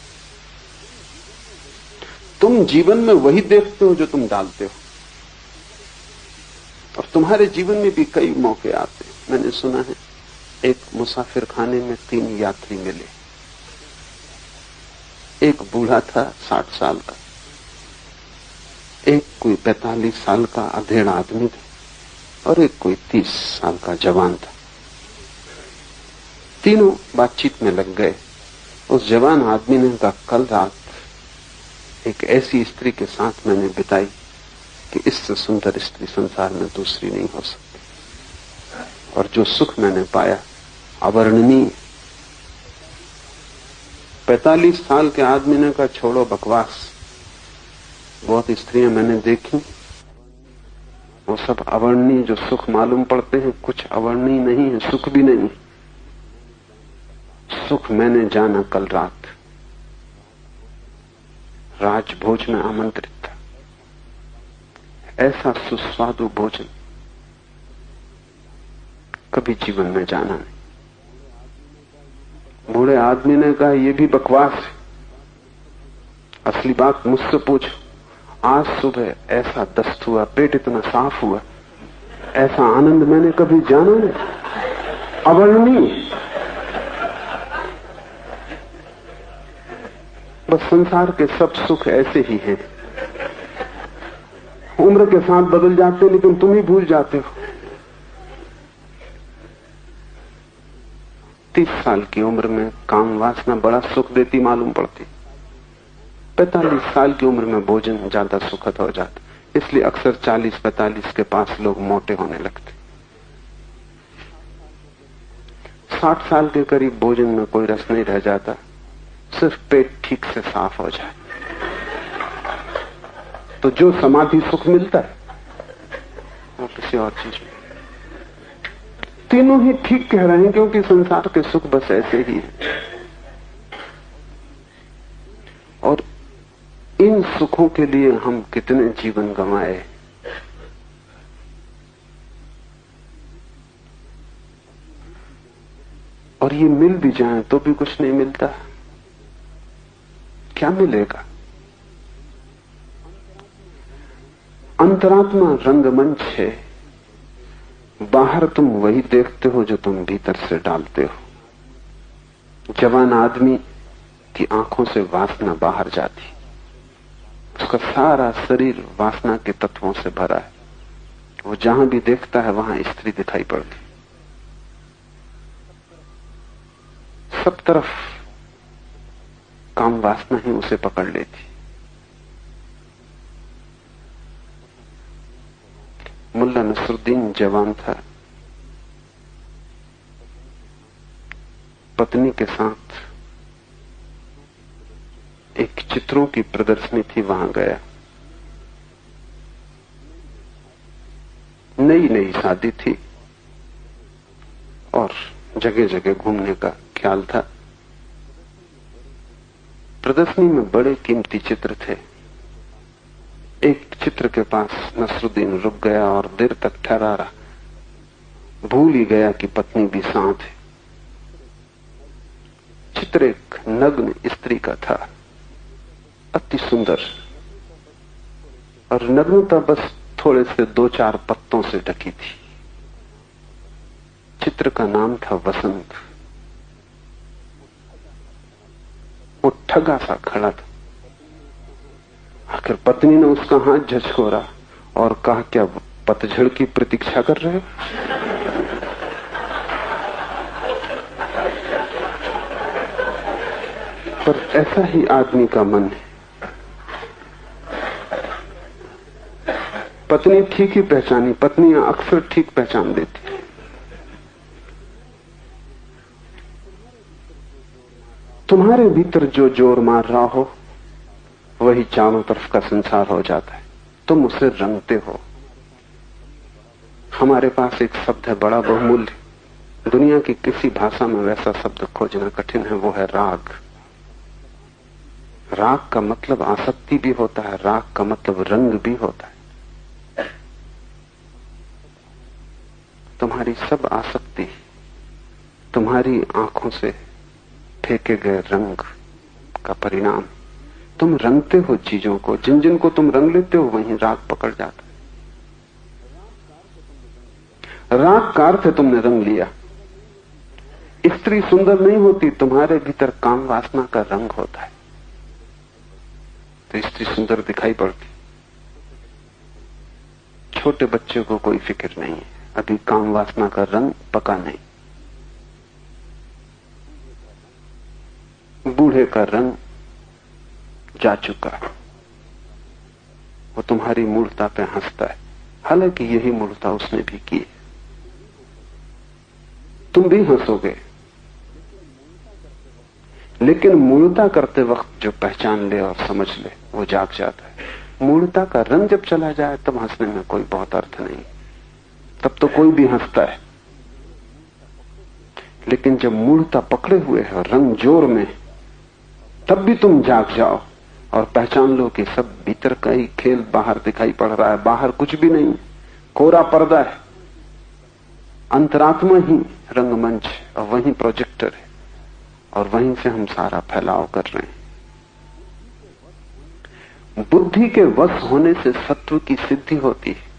Speaker 2: तुम जीवन में वही देखते हो जो तुम डालते हो। और तुम्हारे जीवन में भी कई मौके आते हैं। मैंने सुना है एक मुसाफिर खाने में 3 यात्री मिले। एक बूढ़ा था 60 साल का, एक कोई 45 साल का अधेड़ आदमी था और एक कोई 30 साल का जवान था। तीनों बातचीत में लग गए। उस जवान आदमी ने कहा, कल रात एक ऐसी स्त्री के साथ मैंने बिताई कि इससे सुंदर स्त्री संसार में दूसरी नहीं हो सकती, और जो सुख मैंने पाया अवर्णनीय। 45 साल के आदमी ने कहा, छोड़ो बकवास, बहुत स्त्रियां मैंने देखी, वो सब अवर्णनीय जो सुख मालूम पड़ते हैं, कुछ अवर्णनीय नहीं है, सुख भी नहीं। सुख मैंने जाना कल रात, राजभोज में आमंत्रित था। ऐसा सुस्वादु भोजन कभी जीवन में जाना नहीं। बूढ़े आदमी ने कहा, यह भी बकवास है, असली बात मुझसे पूछो। आज सुबह ऐसा दस्त हुआ, पेट इतना साफ हुआ, ऐसा आनंद मैंने कभी जाना नहीं, अवर्णनीय। बस संसार के सब सुख ऐसे ही हैं, उम्र के साथ बदल जाते, लेकिन तुम ही भूल जाते हो। 30 साल की उम्र में काम वासना बड़ा सुख देती मालूम पड़ती, 45 साल की उम्र में भोजन ज्यादा सुखद हो जाता। इसलिए अक्सर 40-45 के पास लोग मोटे होने लगते। 60 साल के करीब भोजन में कोई रस नहीं रह जाता, सिर्फ पेट ठीक से साफ हो जाए तो जो समाधि सुख मिलता है वो किसी और चीज में। तीनों ही ठीक कह रहे हैं, क्योंकि संसार के सुख बस ऐसे ही हैं। और इन सुखों के लिए हम कितने जीवन गंवाए। और ये मिल भी जाए तो भी कुछ नहीं मिलता। क्या मिलेगा? अंतरात्मा रंगमंच है, बाहर तुम वही देखते हो जो तुम भीतर से डालते हो। जवान आदमी की आंखों से वासना बाहर जाती, उसका सारा शरीर वासना के तत्वों से भरा है। वो जहां भी देखता है वहां स्त्री दिखाई पड़ती, सब तरफ काम वासना ही उसे पकड़ लेती। मुल्ला नसरुद्दीन जवान था, पत्नी के साथ एक चित्रों की प्रदर्शनी थी, वहां गया। नई नई शादी थी और जगह जगह घूमने का ख्याल था। प्रदर्शनी में बड़े कीमती चित्र थे। एक चित्र के पास नसरुद्दीन रुक गया और देर तक ठहरा रहा, भूल ही गया कि पत्नी भी साथ है। चित्र एक नग्न स्त्री का था, अति सुंदर, और नग्नता बस थोड़े से 2-4 पत्तों से ढकी थी। चित्र का नाम था वसंत। वो ठगा सा खड़ा था। आखिर पत्नी ने उसका हाथ झचकोरा और कहा, क्या पतझड़ की प्रतीक्षा कर रहे हो? पर ऐसा ही आदमी का मन है। पत्नी ठीक ही पहचानी, पत्नियां अक्सर ठीक पहचान देती। तुम्हारे भीतर जो जोर मार रहा हो वही चारों तरफ का संसार हो जाता है। तुम उसे रंगते हो। हमारे पास एक शब्द है बड़ा बहुमूल्य, दुनिया की किसी भाषा में वैसा शब्द खोजना कठिन है, वो है राग। राग का मतलब आसक्ति भी होता है, राग का मतलब रंग भी होता है। तुम्हारी सब आसक्ति तुम्हारी आंखों से फेंके गए रंग का परिणाम। तुम रंगते हो चीजों को, जिन जिन को तुम रंग लेते हो वहीं राग पकड़ जाता है। राग का अर्थ है तुमने रंग लिया। स्त्री सुंदर नहीं होती, तुम्हारे भीतर काम वासना का रंग होता है तो स्त्री सुंदर दिखाई पड़ती। छोटे बच्चे को कोई फिक्र नहीं है, अभी काम वासना का रंग पका नहीं। बूढ़े का रंग जा चुका, वो तुम्हारी मूर्ता पे हंसता है, हालांकि यही मूर्ता उसने भी की है। तुम भी हंसोगे, लेकिन मूर्ता करते वक्त जो पहचान ले और समझ ले वो जाग जाता है। मूर्ता का रंग जब चला जाए तब हंसने में कोई बहुत अर्थ नहीं, तब तो कोई भी हंसता है। लेकिन जब मूर्ता पकड़े हुए है और रंग जोर में, तब भी तुम जाग जाओ और पहचान लो कि सब भीतर का ही खेल बाहर दिखाई पड़ रहा है। बाहर कुछ भी नहीं, कोरा पर्दा है। अंतरात्मा ही रंगमंच और वहीं प्रोजेक्टर है और वहीं से हम सारा फैलाव कर रहे हैं। बुद्धि के वश होने से सत्व की सिद्धि होती है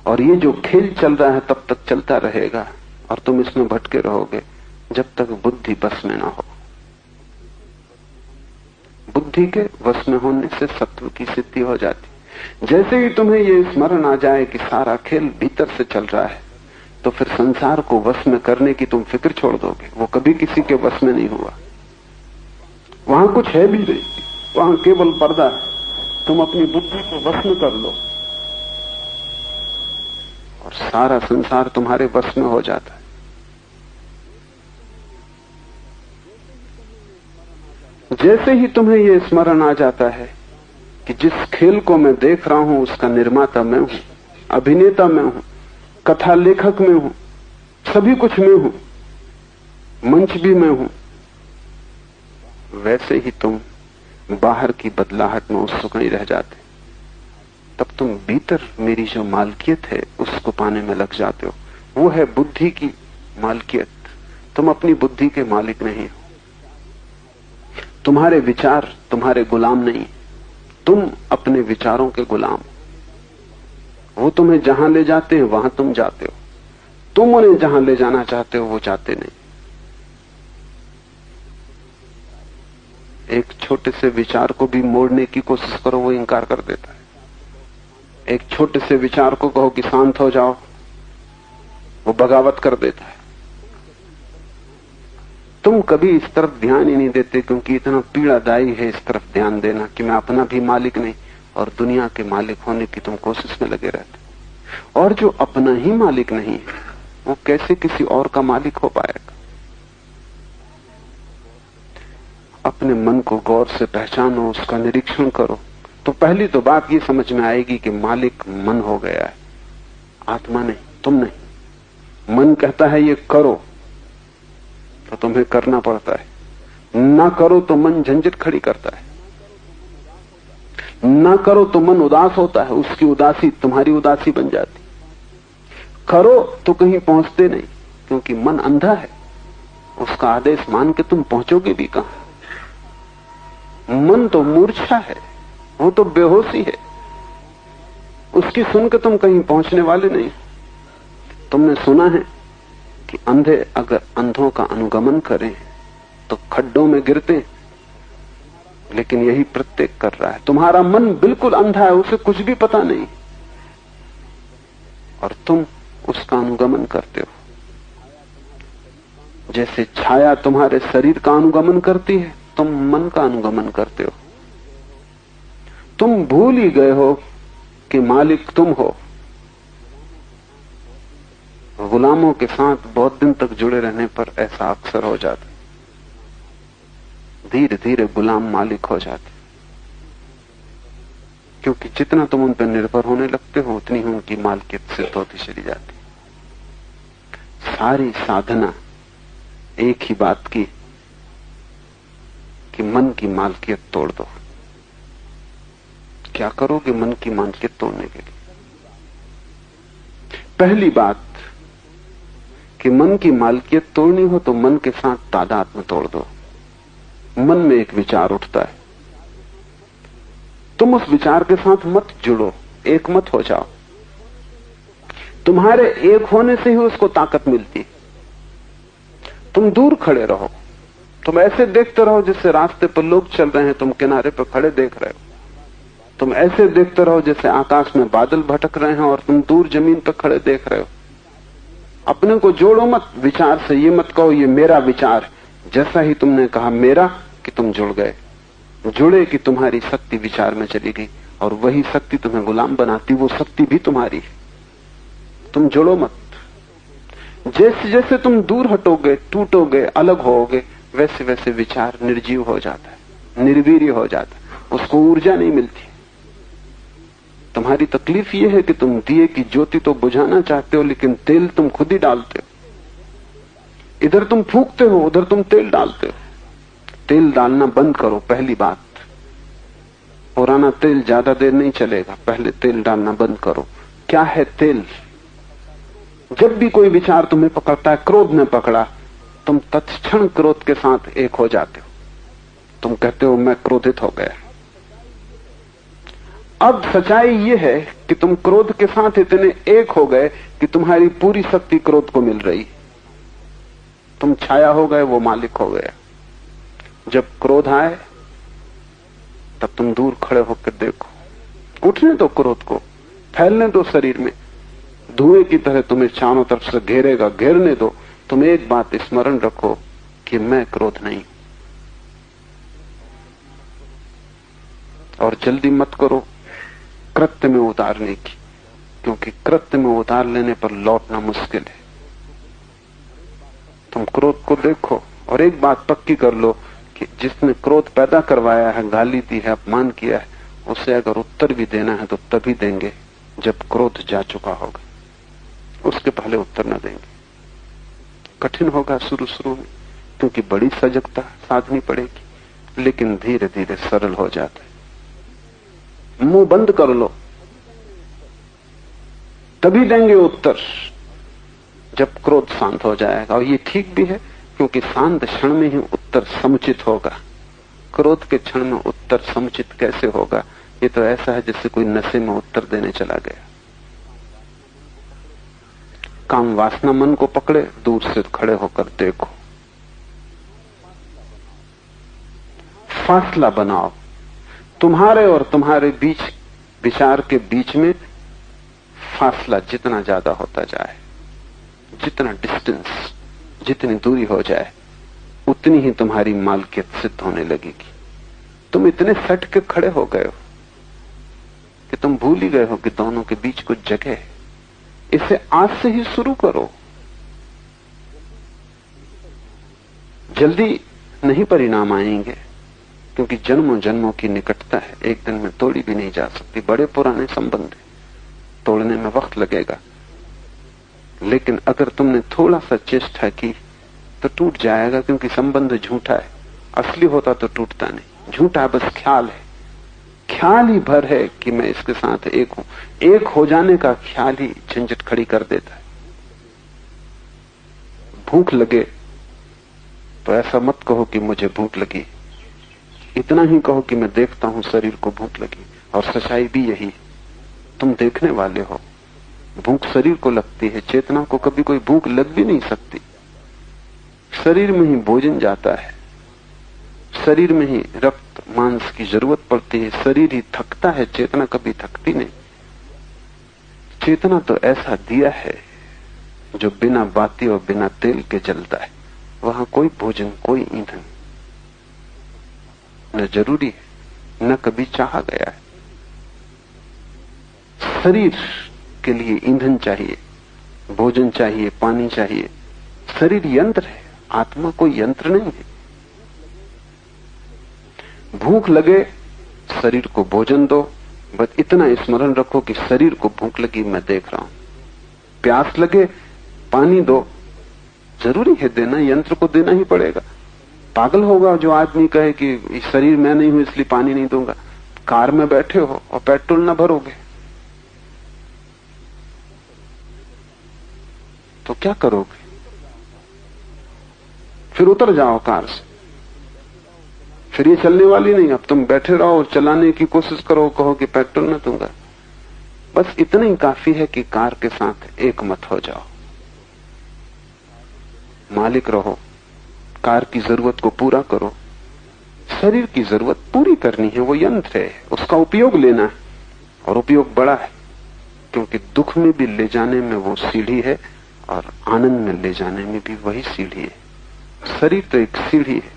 Speaker 2: और ये जो खेल चल रहा है तब तक चलता रहेगा और तुम इसमें भटके रहोगे जब तक बुद्धि बस में ना हो। बुद्धि के वश में होने से सत्व की सिद्धि हो जाती। जैसे ही तुम्हें ये स्मरण आ जाए कि सारा खेल भीतर से चल रहा है तो फिर संसार को वश में करने की तुम फिक्र छोड़ दोगे। वो कभी किसी के वश में नहीं हुआ, वहां कुछ है भी नहीं, वहां केवल पर्दा है। तुम अपनी बुद्धि को वश में कर लो और सारा संसार तुम्हारे वश में हो जाता है। जैसे ही तुम्हें यह स्मरण आ जाता है कि जिस खेल को मैं देख रहा हूं उसका निर्माता मैं हूं, अभिनेता मैं हूं, कथा लेखक मैं हूं, सभी कुछ मैं हूं, मंच भी मैं हूं, वैसे ही तुम बाहर की बदलाहट में उत्सुक नहीं रह जाते। तब तुम भीतर मेरी जो मालकियत है उसको पाने में लग जाते हो। वो है बुद्धि की मालकियत। तुम अपनी बुद्धि के मालिक नहीं हो। तुम्हारे विचार तुम्हारे गुलाम नहीं, तुम अपने विचारों के गुलाम। वो तुम्हें जहां ले जाते हैं वहां तुम जाते हो, तुम उन्हें जहां ले जाना चाहते हो वो जाते नहीं। एक छोटे से विचार को भी मोड़ने की कोशिश करो, वो इंकार कर देता है। एक छोटे से विचार को कहो कि शांत हो जाओ, वो बगावत कर देता है। तुम कभी इस तरफ ध्यान ही नहीं देते क्योंकि इतना पीड़ादायी है इस तरफ ध्यान देना कि मैं अपना भी मालिक नहीं और दुनिया के मालिक होने की तुम कोशिश में लगे रहते। और जो अपना ही मालिक नहीं है वो कैसे किसी और का मालिक हो पाएगा। अपने मन को गौर से पहचानो, उसका निरीक्षण करो, तो पहली तो बात ये समझ में आएगी कि मालिक मन हो गया है, आत्मा नहीं, तुम नहीं। मन कहता है ये करो तो तुम्हें करना पड़ता है, ना करो तो मन झंझट खड़ी करता है, ना करो तो मन उदास होता है, उसकी उदासी तुम्हारी उदासी बन जाती। करो तो कहीं पहुंचते नहीं क्योंकि मन अंधा है, उसका आदेश मान के तुम पहुंचोगे भी कहां। मन तो मूर्छा है, वो तो बेहोशी है, उसकी सुन के तुम कहीं पहुंचने वाले नहीं। तुमने सुना है कि अंधे अगर अंधों का अनुगमन करें तो खड्डों में गिरते, लेकिन यही प्रत्येक कर रहा है। तुम्हारा मन बिल्कुल अंधा है, उसे कुछ भी पता नहीं, और तुम उसका अनुगमन करते हो। जैसे छाया तुम्हारे शरीर का अनुगमन करती है, तुम मन का अनुगमन करते हो। तुम भूल ही गए हो कि मालिक तुम हो। गुलामों के साथ बहुत दिन तक जुड़े रहने पर ऐसा अक्सर हो जाता, धीरे धीरे गुलाम मालिक हो जाते, क्योंकि जितना तुम उन पर निर्भर होने लगते हो उतनी ही उनकी मालकियत सिद्ध होती चली जाती। सारी साधना एक ही बात की कि मन की मालकियत तोड़ दो। क्या करोगे मन की मालकियत तोड़ने के लिए? पहली बात कि मन की मालकियत तोड़नी हो तो मन के साथ तादात्म्य तोड़ दो। मन में एक विचार उठता है, तुम उस विचार के साथ मत जुड़ो, एक मत हो जाओ। तुम्हारे एक होने से ही उसको ताकत मिलती। तुम दूर खड़े रहो, तुम ऐसे देखते रहो जैसे रास्ते पर लोग चल रहे हैं, तुम किनारे पर खड़े देख रहे हो। तुम ऐसे देखते रहो जैसे आकाश में बादल भटक रहे हैं और तुम दूर जमीन पर खड़े देख रहे हो। अपने को जोड़ो मत विचार से, ये मत कहो ये मेरा विचार। जैसा ही तुमने कहा मेरा कि तुम जुड़ गए, जुड़े कि तुम्हारी शक्ति विचार में चली गई, और वही शक्ति तुम्हें गुलाम बनाती, वो शक्ति भी तुम्हारी है। तुम जुड़ो मत। जैसे जैसे तुम दूर हटोगे, टूटोगे, अलग होगे, वैसे वैसे विचार निर्जीव हो जाता है, निर्वीर्य हो जाता है, उसको ऊर्जा नहीं मिलती। तुम्हारी तकलीफ यह है कि तुम दिए की ज्योति तो बुझाना चाहते हो, लेकिन तेल तुम खुद ही डालते हो। इधर तुम फूंकते हो, उधर तुम तेल डालते हो। तेल डालना बंद करो, पहली बात। पुराना तेल ज्यादा देर नहीं चलेगा, पहले तेल डालना बंद करो। क्या है तेल? जब भी कोई विचार तुम्हें पकड़ता है, क्रोध ने पकड़ा, तुम तत्क्षण क्रोध के साथ एक हो जाते हो। तुम कहते हो मैं क्रोधित हो गया। अब सच्चाई यह है कि तुम क्रोध के साथ इतने एक हो गए कि तुम्हारी पूरी शक्ति क्रोध को मिल रही। तुम छाया हो गए, वो मालिक हो गया। जब क्रोध आए तब तुम दूर खड़े होकर देखो, उठने दो क्रोध को, फैलने दो शरीर में, धुएं की तरह तुम्हें चारों तरफ से घेरेगा, घेरने दो। तुम एक बात स्मरण रखो कि मैं क्रोध नहीं। और जल्दी मत करो कृत्य में उतारने की, क्योंकि कृत्य में उतार लेने पर लौटना मुश्किल है। तुम क्रोध को देखो और एक बात पक्की कर लो कि जिसने क्रोध पैदा करवाया है, गाली दी है, अपमान किया है, उसे अगर उत्तर भी देना है तो तभी देंगे जब क्रोध जा चुका होगा। उसके पहले उत्तर न देंगे। कठिन होगा शुरू शुरू में, क्योंकि बड़ी सजगता साधनी पड़ेगी, लेकिन धीरे धीरे सरल हो जाता है। मुंह बंद कर लो, तभी देंगे उत्तर जब क्रोध शांत हो जाएगा। और ये ठीक भी है, क्योंकि शांत क्षण में ही उत्तर समुचित होगा। क्रोध के क्षण में उत्तर समुचित कैसे होगा? ये तो ऐसा है जैसे कोई नशे में उत्तर देने चला गया। काम वासना मन को पकड़े, दूर से खड़े होकर देखो, फासला बनाओ। तुम्हारे और तुम्हारे बीच विचार के बीच में फासला जितना ज्यादा होता जाए, जितना डिस्टेंस, जितनी दूरी हो जाए, उतनी ही तुम्हारी मालकियत सिद्ध होने लगेगी। तुम इतने सट के खड़े हो गए हो कि तुम भूल ही गए हो कि दोनों के बीच कुछ जगह है। इसे आज से ही शुरू करो। जल्दी नहीं परिणाम आएंगे, क्योंकि जन्मों जन्मों की निकटता है, एक दिन में तोड़ी भी नहीं जा सकती। बड़े पुराने संबंध है, तोड़ने में वक्त लगेगा। लेकिन अगर तुमने थोड़ा सा चेष्टा की तो टूट जाएगा, क्योंकि संबंध झूठा है। असली होता तो टूटता नहीं, झूठा बस ख्याल है। ख्याल ही भर है कि मैं इसके साथ एक हूं। एक हो जाने का ख्याल ही झंझट खड़ी कर देता है। भूख लगे तो ऐसा मत कहो कि मुझे भूख लगी, इतना ही कहो कि मैं देखता हूं शरीर को भूख लगी। और सच्चाई भी यही, तुम देखने वाले हो। भूख शरीर को लगती है, चेतना को कभी कोई भूख लग भी नहीं सकती। शरीर में ही भोजन जाता है, शरीर में ही रक्त मांस की जरूरत पड़ती है, शरीर ही थकता है, चेतना कभी थकती नहीं। चेतना तो ऐसा दिया है जो बिना बाती और बिना तेल के जलता है। वहां कोई भोजन, कोई ईंधन न जरूरी है, न कभी चाहा गया है। शरीर के लिए ईंधन चाहिए, भोजन चाहिए, पानी चाहिए। शरीर यंत्र है, आत्मा कोई यंत्र नहीं है। भूख लगे, शरीर को भोजन दो, बस इतना स्मरण रखो कि शरीर को भूख लगी, मैं देख रहा हूं। प्यास लगे, पानी दो, जरूरी है देना, यंत्र को देना ही पड़ेगा। पागल होगा जो आदमी कहे कि शरीर मैं नहीं हूं इसलिए पानी नहीं दूंगा। कार में बैठे हो और पेट्रोल ना भरोगे तो क्या करोगे? फिर उतर जाओ कार से, फिर ये चलने वाली नहीं। अब तुम बैठे रहो और चलाने की कोशिश करो, कहो कि पेट्रोल न दूंगा। बस इतना ही काफी है कि कार के साथ एक मत हो जाओ। मालिक रहो, कार की जरूरत को पूरा करो। शरीर की जरूरत पूरी करनी है, वो यंत्र है, उसका उपयोग लेना है, और उपयोग बड़ा है, क्योंकि दुख में भी ले जाने में वो सीढ़ी है और आनंद में ले जाने में भी वही सीढ़ी है। शरीर तो एक सीढ़ी है,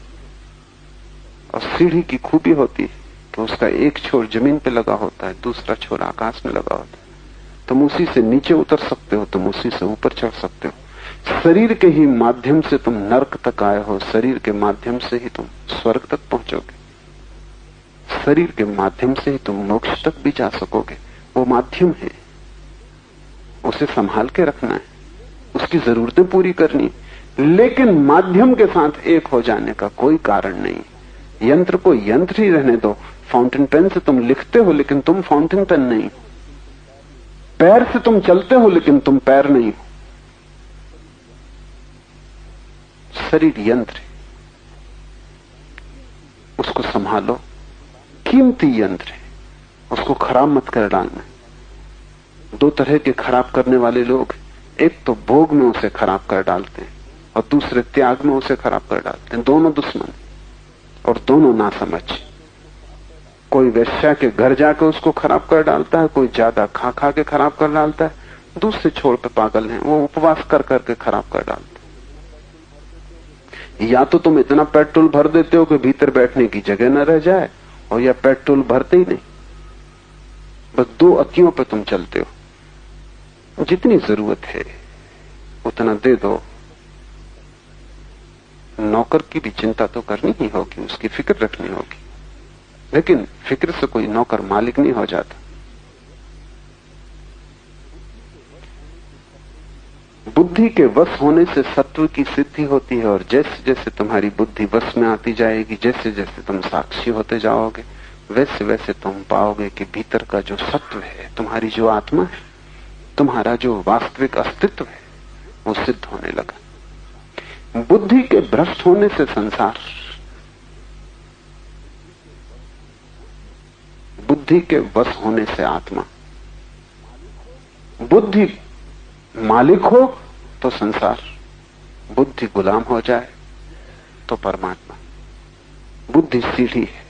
Speaker 2: और सीढ़ी की खूबी होती है कि उसका एक छोर जमीन पे लगा होता है, दूसरा छोर आकाश में लगा होता है। तुम उसी से नीचे उतर सकते हो, तुम उसी से ऊपर चढ़ सकते हो। शरीर के ही माध्यम से तुम नरक तक आए हो, शरीर के माध्यम से ही तुम स्वर्ग तक पहुंचोगे, शरीर के माध्यम से ही तुम मोक्ष तक भी जा सकोगे। वो माध्यम है, उसे संभाल के रखना है, उसकी जरूरतें पूरी करनी, लेकिन माध्यम के साथ एक हो जाने का कोई कारण नहीं। यंत्र को यंत्र ही रहने दो। फाउंटेन पेन से तुम लिखते हो लेकिन तुम फाउंटेन पेन नहीं हो। पैर से तुम चलते हो लेकिन तुम पैर नहीं हो। शरीर यंत्र है, उसको संभालो, कीमती यंत्र है, उसको खराब मत कर डालना। दो तरह के खराब करने वाले लोग, एक तो भोग में उसे खराब कर डालते हैं और दूसरे त्याग में उसे खराब कर डालते हैं। दोनों दुश्मन और दोनों ना समझ। कोई वेश्या के घर जाकर उसको खराब कर डालता है, कोई ज्यादा खा खा के खराब कर डालता है, दूसरे छोड़ पे पागल हैं, वो उपवास कर करके खराब कर डालते। या तो तुम इतना पेट्रोल भर देते हो कि भीतर बैठने की जगह न रह जाए, और या पेट्रोल भरते ही नहीं, बस दो अतियों पे तुम चलते हो। जितनी जरूरत है उतना दे दो। नौकर की भी चिंता तो करनी ही होगी, उसकी फिक्र रखनी होगी, लेकिन फिक्र से कोई नौकर मालिक नहीं हो जाता। बुद्धि के वश होने से सत्व की सिद्धि होती है, और जैसे जैसे तुम्हारी बुद्धि वश में आती जाएगी, जैसे जैसे तुम साक्षी होते जाओगे, वैसे वैसे तुम पाओगे कि भीतर का जो सत्व है, तुम्हारी जो आत्मा है, तुम्हारा जो वास्तविक अस्तित्व है, वो सिद्ध होने लगा। बुद्धि के भ्रष्ट होने से संसार, बुद्धि के वश होने से आत्मा। बुद्धि मालिक हो तो संसार, बुद्धि गुलाम हो जाए तो परमात्मा। बुद्धि सीढ़ी है,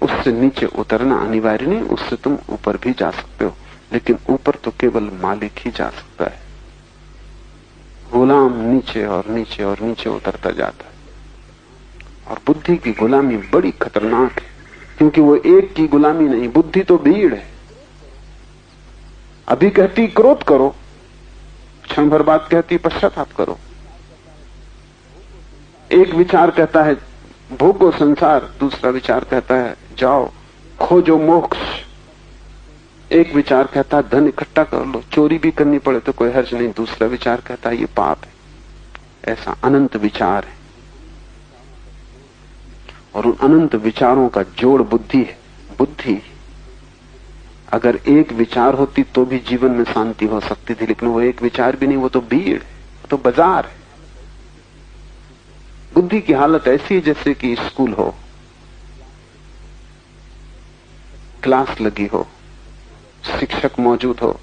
Speaker 2: उससे नीचे उतरना अनिवार्य नहीं, उससे तुम ऊपर भी जा सकते हो, लेकिन ऊपर तो केवल मालिक ही जा सकता है। गुलाम नीचे और नीचे और नीचे उतरता जाता है, और बुद्धि की गुलामी बड़ी खतरनाक है, क्योंकि वो एक की गुलामी नहीं, बुद्धि तो भीड़ है। अभी कहती क्रोध करो, क्षण भर बाद कहती पश्चाताप करो। एक विचार कहता है भोगो संसार, दूसरा विचार कहता है जाओ खोजो मोक्ष। एक विचार कहता है धन इकट्ठा कर लो, चोरी भी करनी पड़े तो कोई हर्ज नहीं, दूसरा विचार कहता है ये पाप है। ऐसा अनंत विचार है, और उन अनंत विचारों का जोड़ बुद्धि है। बुद्धि अगर एक विचार होती तो भी जीवन में शांति हो सकती थी, लेकिन वो एक विचार भी नहीं, वो तो भीड़ है, तो बाजार है। बुद्धि की हालत ऐसी है जैसे कि स्कूल हो, क्लास लगी हो, शिक्षक मौजूद हो,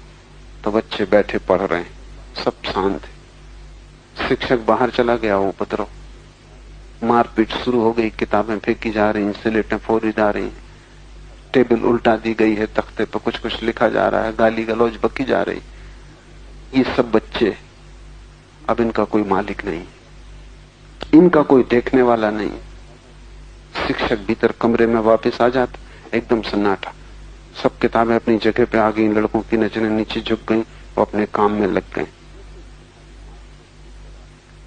Speaker 2: तो बच्चे बैठे पढ़ रहे हैं, सब शांत है। शिक्षक बाहर चला गया, उपद्रव। मारपीट शुरू हो गई, किताबें फेंकी जा रही, स्लेटें फोड़ी जा रही, टेबल उल्टा दी गई है, तख्ते पर कुछ कुछ लिखा जा रहा है, गाली गलौज बकी जा रही। ये सब बच्चे, अब इनका कोई मालिक नहीं, इनका कोई देखने वाला नहीं। शिक्षक भीतर कमरे में वापस आ जाता, एकदम सन्नाटा, सब किताबें अपनी जगह पे आ गई, लड़कों की नजरें नीचे झुक गईं, वो अपने काम में लग गए।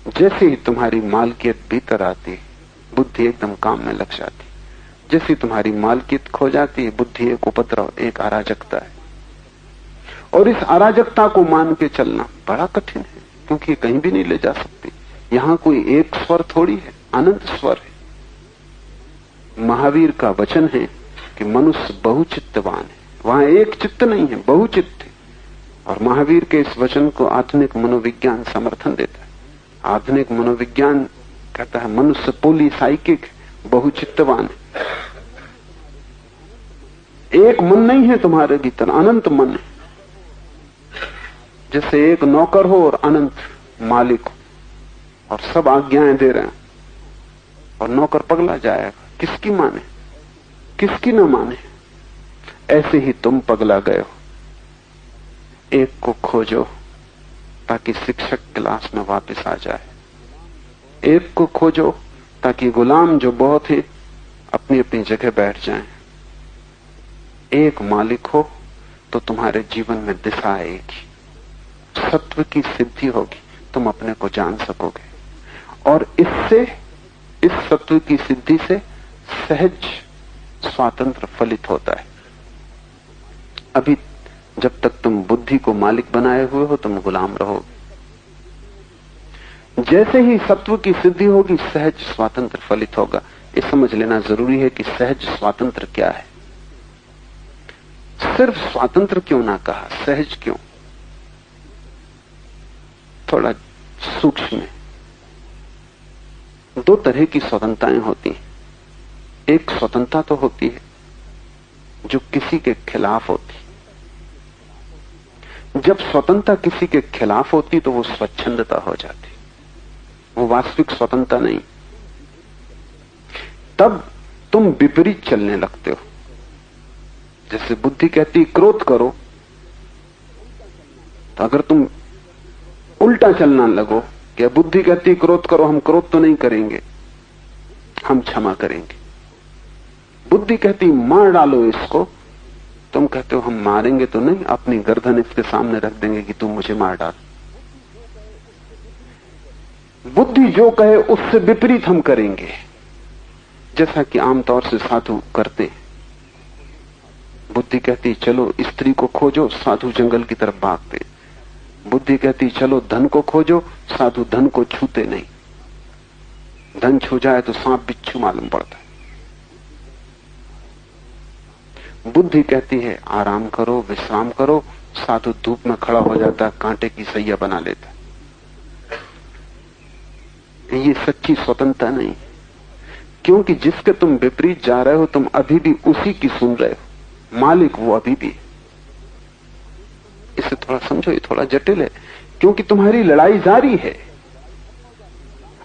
Speaker 2: जैसे ही तुम्हारी मालकियत भीतर आती, बुद्धि एकदम काम में लग जाती। जैसे तुम्हारी मालकियत खो जाती है, बुद्धि एक उपद्रव, एक अराजकता है। और इस अराजकता को मान के चलना बड़ा कठिन है, क्योंकि कहीं भी नहीं ले जा सकती। यहां कोई एक स्वर थोड़ी है, अनंत स्वर है। महावीर का वचन है कि मनुष्य बहुचित्तवान है, वहां एक चित्त नहीं है, बहुचित्त है। और महावीर के इस वचन को आधुनिक मनोविज्ञान समर्थन देता है। आधुनिक मनोविज्ञान कहता है मनुष्य पॉलीसाइकिक, बहुचित्तवान है। एक मन नहीं है तुम्हारे भीतर, अनंत मन है। जैसे एक नौकर हो और अनंत मालिक हो, और सब आज्ञाएं दे रहे हैं, और नौकर पगला जाएगा, किसकी माने, किसकी न माने। ऐसे ही तुम पगला गए हो। एक को खोजो ताकि शिक्षक क्लास में वापस आ जाए। एक को खोजो ताकि गुलाम जो बहुत है अपनी अपनी जगह बैठ जाएं। एक मालिक हो तो तुम्हारे जीवन में दिशा आएगी, सत्व की सिद्धि होगी, तुम अपने को जान सकोगे। और इससे, इस सत्व की सिद्धि से सहज स्वातंत्र फलित होता है। अभी जब तक तुम बुद्धि को मालिक बनाए हुए हो, तुम गुलाम रहोगे। जैसे ही सत्व की सिद्धि होगी, सहज स्वातंत्र फलित होगा। ये समझ लेना जरूरी है कि सहज स्वातंत्र क्या है। सिर्फ स्वातंत्र क्यों ना कहा, सहज क्यों? थोड़ा सूक्ष्म है। दो तरह की स्वतंत्रताएं होती हैं। एक स्वतंत्रता तो होती है जो किसी के खिलाफ होती। जब स्वतंत्रता किसी के खिलाफ होती तो वो स्वच्छंदता हो जाती, वो वास्तविक स्वतंत्रता नहीं। तब तुम विपरीत चलने लगते हो। जैसे बुद्धि कहती क्रोध करो, तो अगर तुम उल्टा चलना लगो, क्या बुद्धि कहती क्रोध करो, हम क्रोध तो नहीं करेंगे, हम क्षमा करेंगे। बुद्धि कहती मार डालो इसको, तुम कहते हो हम मारेंगे तो नहीं, अपनी गर्दन इसके सामने रख देंगे कि तू मुझे मार डाल। बुद्धि जो कहे उससे विपरीत हम करेंगे, जैसा कि आमतौर से साधु करते हैं। बुद्धि कहती चलो स्त्री को खोजो, साधु जंगल की तरफ भागते। बुद्धि कहती चलो धन को खोजो, साधु धन को छूते नहीं। धन छू जाए तो सांप बिच्छू मालूम पड़ता है। बुद्धि कहती है आराम करो, विश्राम करो, साधु धूप में खड़ा हो जाता है, कांटे की सैया बना लेता है। ये सच्ची स्वतंत्रता नहीं, क्योंकि जिसके तुम विपरीत जा रहे हो, तुम अभी भी उसी की सुन रहे हो। मालिक वो अभी भी। इसे थोड़ा समझो, ये थोड़ा जटिल है, क्योंकि तुम्हारी लड़ाई जारी है।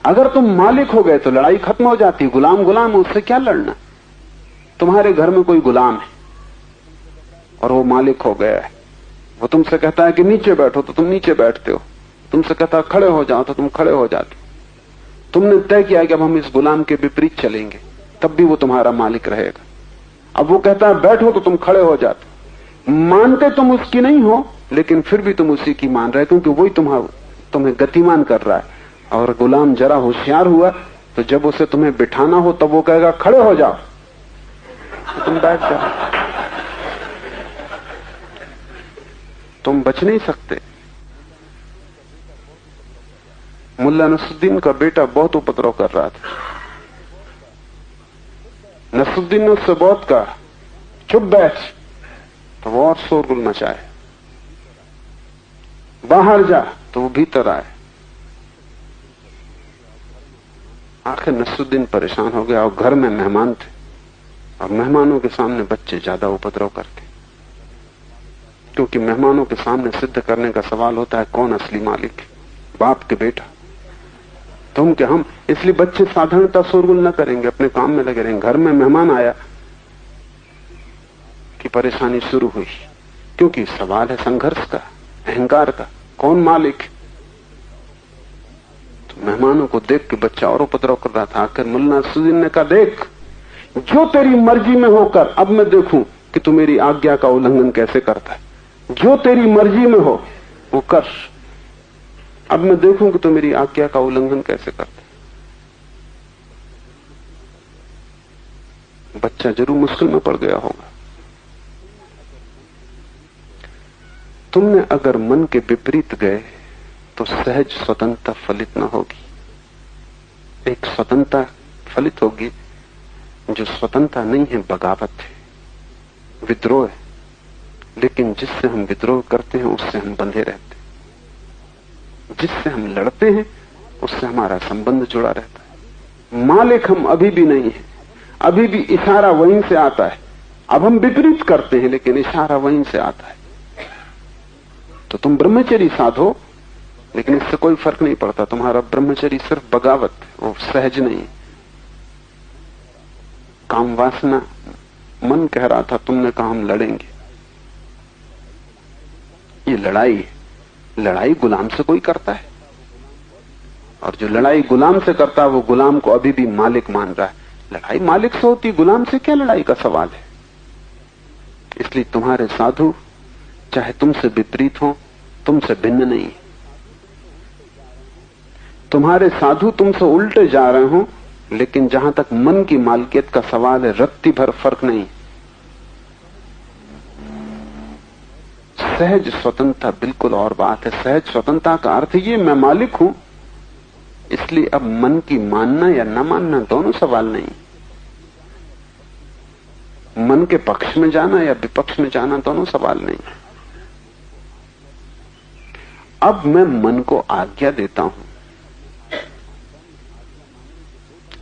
Speaker 2: अगर तुम मालिक हो गए तो लड़ाई खत्म हो जाती। गुलाम गुलाम है, उससे क्या लड़ना। तुम्हारे घर में कोई गुलाम है और वो मालिक हो गया है। वो तुमसे कहता है कि नीचे बैठो तो तुम नीचे बैठते हो, तुमसे कहता है खड़े हो जाओ तो तुम खड़े हो जाते हो। तुमने तय किया कि अब हम इस गुलाम के विपरीत चलेंगे, तब भी वो तुम्हारा मालिक रहेगा। अब वो कहता है बैठो तो तुम खड़े हो जाते। मानते तुम उसकी नहीं हो, लेकिन फिर भी तुम उसी की मान रहे, क्योंकि वही तुम्हें गतिमान कर रहा है। और गुलाम जरा होशियार हुआ तो जब उसे तुम्हें बिठाना हो तब वो कहेगा खड़े हो जाओ, तो तुम बैठ जाओ। तुम बच नहीं सकते। मुल्ला नसरुद्दीन का बेटा बहुत उपद्रव कर रहा था। नसरुद्दीन ने उससे बहुत कहा चुप बैठ, तो वो और शोरगुल मचाए। बाहर जा, तो वो भीतर आए। आखिर नसरुद्दीन परेशान हो गया, और घर में मेहमान थे, और मेहमानों के सामने बच्चे ज्यादा उपद्रव करते, क्योंकि मेहमानों के सामने सिद्ध करने का सवाल होता है कौन असली मालिक, बाप के बेटा। तुम क्या हम, इसलिए बच्चे साधारणता शोरगुल न करेंगे, अपने काम में लगे रहेंगे। घर में मेहमान आया कि परेशानी शुरू हुई, क्योंकि सवाल है संघर्ष का, अहंकार का, कौन मालिक। तो मेहमानों को देख के बच्चा और उपद्रव कर रहा था। आखिर मुल्ला नसरुद्दीन ने कहा, देख, जो तेरी मर्जी में होकर, अब मैं देखूं कि तू मेरी आज्ञा का उल्लंघन कैसे करता है। जो तेरी मर्जी में हो वो कर, अब मैं देखूं कि तू मेरी आज्ञा का उल्लंघन कैसे करता है। बच्चा जरूर मुश्किल में पड़ गया होगा। तुमने अगर मन के विपरीत गए तो सहज स्वतंत्रता फलित न होगी। एक स्वतंत्रता फलित होगी जो स्वतंत्रता नहीं है, बगावत है, विद्रोह है। लेकिन जिससे हम विद्रोह करते हैं उससे हम बंधे रहते हैं, जिससे हम लड़ते हैं उससे हमारा संबंध जुड़ा रहता है। मालिक हम अभी भी नहीं है, अभी भी इशारा वहीं से आता है। अब हम विपरीत करते हैं लेकिन इशारा वहीं से आता है। तो तुम ब्रह्मचर्य साधो, लेकिन इससे कोई फर्क नहीं पड़ता। तुम्हारा ब्रह्मचर्य सिर्फ बगावत है, वो सहज नहीं है। काम वासना मन कह रहा था, तुमने कहा हम लड़ेंगे। ये लड़ाई है। लड़ाई गुलाम से कोई करता है, और जो लड़ाई गुलाम से करता है वो गुलाम को अभी भी मालिक मान रहा है। लड़ाई मालिक से होती, गुलाम से क्या लड़ाई का सवाल है। इसलिए तुम्हारे साधु चाहे तुमसे विपरीत हो, तुमसे भिन्न नहीं। तुम्हारे साधु तुमसे उल्टे जा रहे हो, लेकिन जहां तक मन की मालकियत का सवाल है, रत्ती भर फर्क नहीं। सहज स्वतंत्रता बिल्कुल और बात है। सहज स्वतंत्रता का अर्थ ये, मैं मालिक हूं, इसलिए अब मन की मानना या न मानना दोनों सवाल नहीं। मन के पक्ष में जाना या विपक्ष में जाना दोनों सवाल नहीं। अब मैं मन को आज्ञा देता हूं।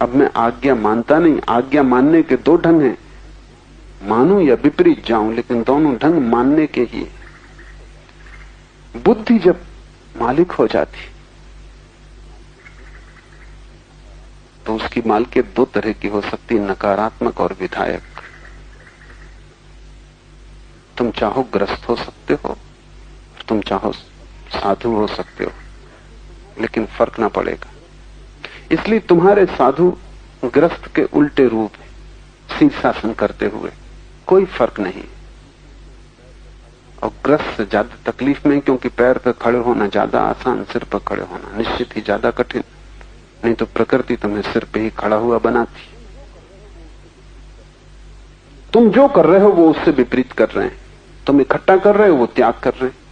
Speaker 2: अब मैं आज्ञा मानता नहीं। आज्ञा मानने के दो ढंग हैं, मानूं या विपरीत जाऊं, लेकिन दोनों ढंग मानने के ही। बुद्धि जब मालिक हो जाती तो उसकी मालिकियत दो तरह की हो सकती, नकारात्मक और विधायक। तुम चाहो ग्रस्त हो सकते हो, तुम चाहो साधु हो सकते हो, लेकिन फर्क ना पड़ेगा। इसलिए तुम्हारे साधु ग्रस्त के उल्टे रूप शीर्षासन करते हुए कोई फर्क नहीं। और ग्रस्त से ज्यादा तकलीफ में, क्योंकि पैर पर खड़े होना ज्यादा आसान, सिर पर खड़े होना निश्चित ही ज्यादा कठिन। नहीं तो प्रकृति तुम्हें सिर पे ही खड़ा हुआ बनाती। तुम जो कर रहे हो वो उससे विपरीत कर रहे हैं। तुम इकट्ठा कर रहे हो, वो त्याग कर रहे हैं।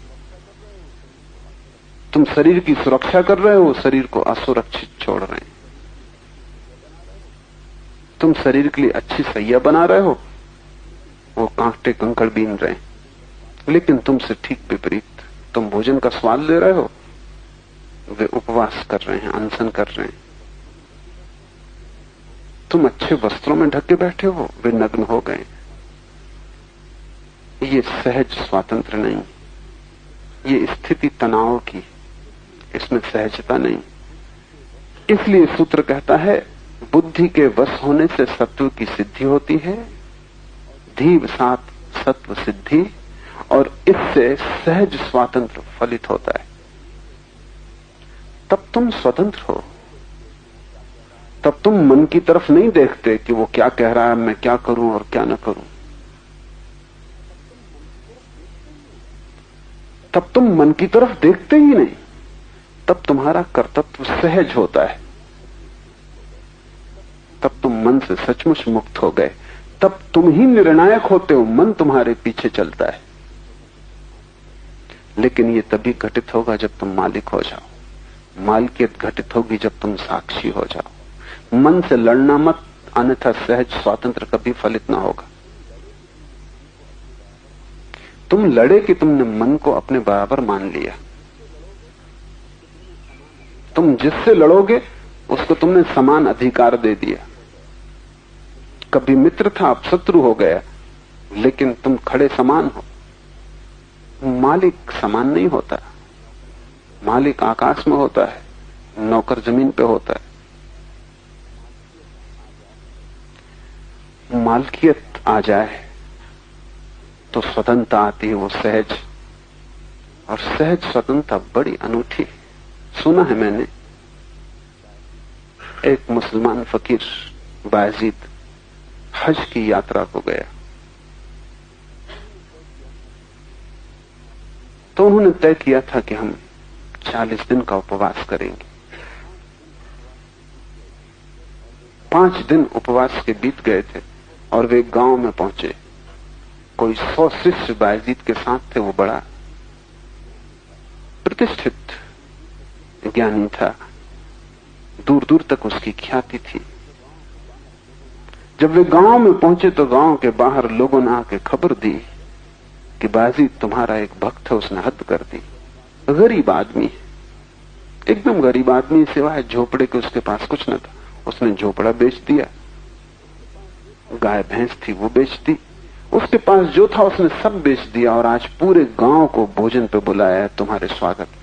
Speaker 2: तुम शरीर की सुरक्षा कर रहे हो, शरीर को असुरक्षित छोड़ रहे हैं। तुम शरीर के लिए अच्छी सैया बना रहे हो, वो कांटे कंकड़ बीन रहे हैं। लेकिन तुमसे ठीक विपरीत, तुम भोजन का स्वाद ले रहे हो, वे उपवास कर रहे हैं, अनशन कर रहे हैं। तुम अच्छे वस्त्रों में ढके बैठे हो, वे नग्न हो गए। ये सहज स्वातंत्र नहीं, ये स्थिति तनाव की, इसमें सहजता नहीं। इसलिए सूत्र कहता है, बुद्धि के वश होने से सत्व की सिद्धि होती है, धीव सात सत्व सिद्धि, और इससे सहज स्वातंत्र फलित होता है। तब तुम स्वतंत्र हो। तब तुम मन की तरफ नहीं देखते कि वो क्या कह रहा है, मैं क्या करूं और क्या न करूं। तब तुम मन की तरफ देखते ही नहीं। तब तुम्हारा कर्तव्य सहज होता है। तब तुम मन से सचमुच मुक्त हो गए। तब तुम ही निर्णायक होते हो, मन तुम्हारे पीछे चलता है। लेकिन ये तभी घटित होगा जब तुम मालिक हो जाओ। मालिकियत घटित होगी जब तुम साक्षी हो जाओ। मन से लड़ना मत, अन्यथा सहज स्वातंत्र कभी फलित ना होगा। तुम लड़े कि तुमने मन को अपने बराबर मान लिया। तुम जिससे लड़ोगे उसको तुमने समान अधिकार दे दिया। कभी मित्र था, अब शत्रु हो गया, लेकिन तुम खड़े समान हो। मालिक समान नहीं होता। मालिक आकाश में होता है, नौकर जमीन पे होता है। मालकियत आ जाए तो स्वतंत्रता आती है, वो सहज। और सहज स्वतंत्रता बड़ी अनूठी। सुना है मैंने, एक मुसलमान फकीर बायजीद हज की यात्रा को गया तो उन्होंने तय किया था कि हम 40 दिन का उपवास करेंगे। 5 दिन उपवास के बीत गए थे और वे गांव में पहुंचे। कोई 100 शिष्य बायजीद के साथ थे। वो बड़ा प्रतिष्ठित ज्ञानी था, दूर दूर तक उसकी ख्याति थी। जब वे गांव में पहुंचे तो गांव के बाहर लोगों ने आके खबर दी कि बायजीद तुम्हारा एक भक्त है, उसने हद कर दी। गरीब आदमी है, एकदम गरीब आदमी, सिवाय झोपड़े के उसके पास कुछ न था। उसने झोपड़ा बेच दिया, गाय भैंस थी वो बेच दी, उसके पास जो था उसने सब बेच दिया और आज पूरे गांव को भोजन पे बुलाया है तुम्हारे स्वागत में।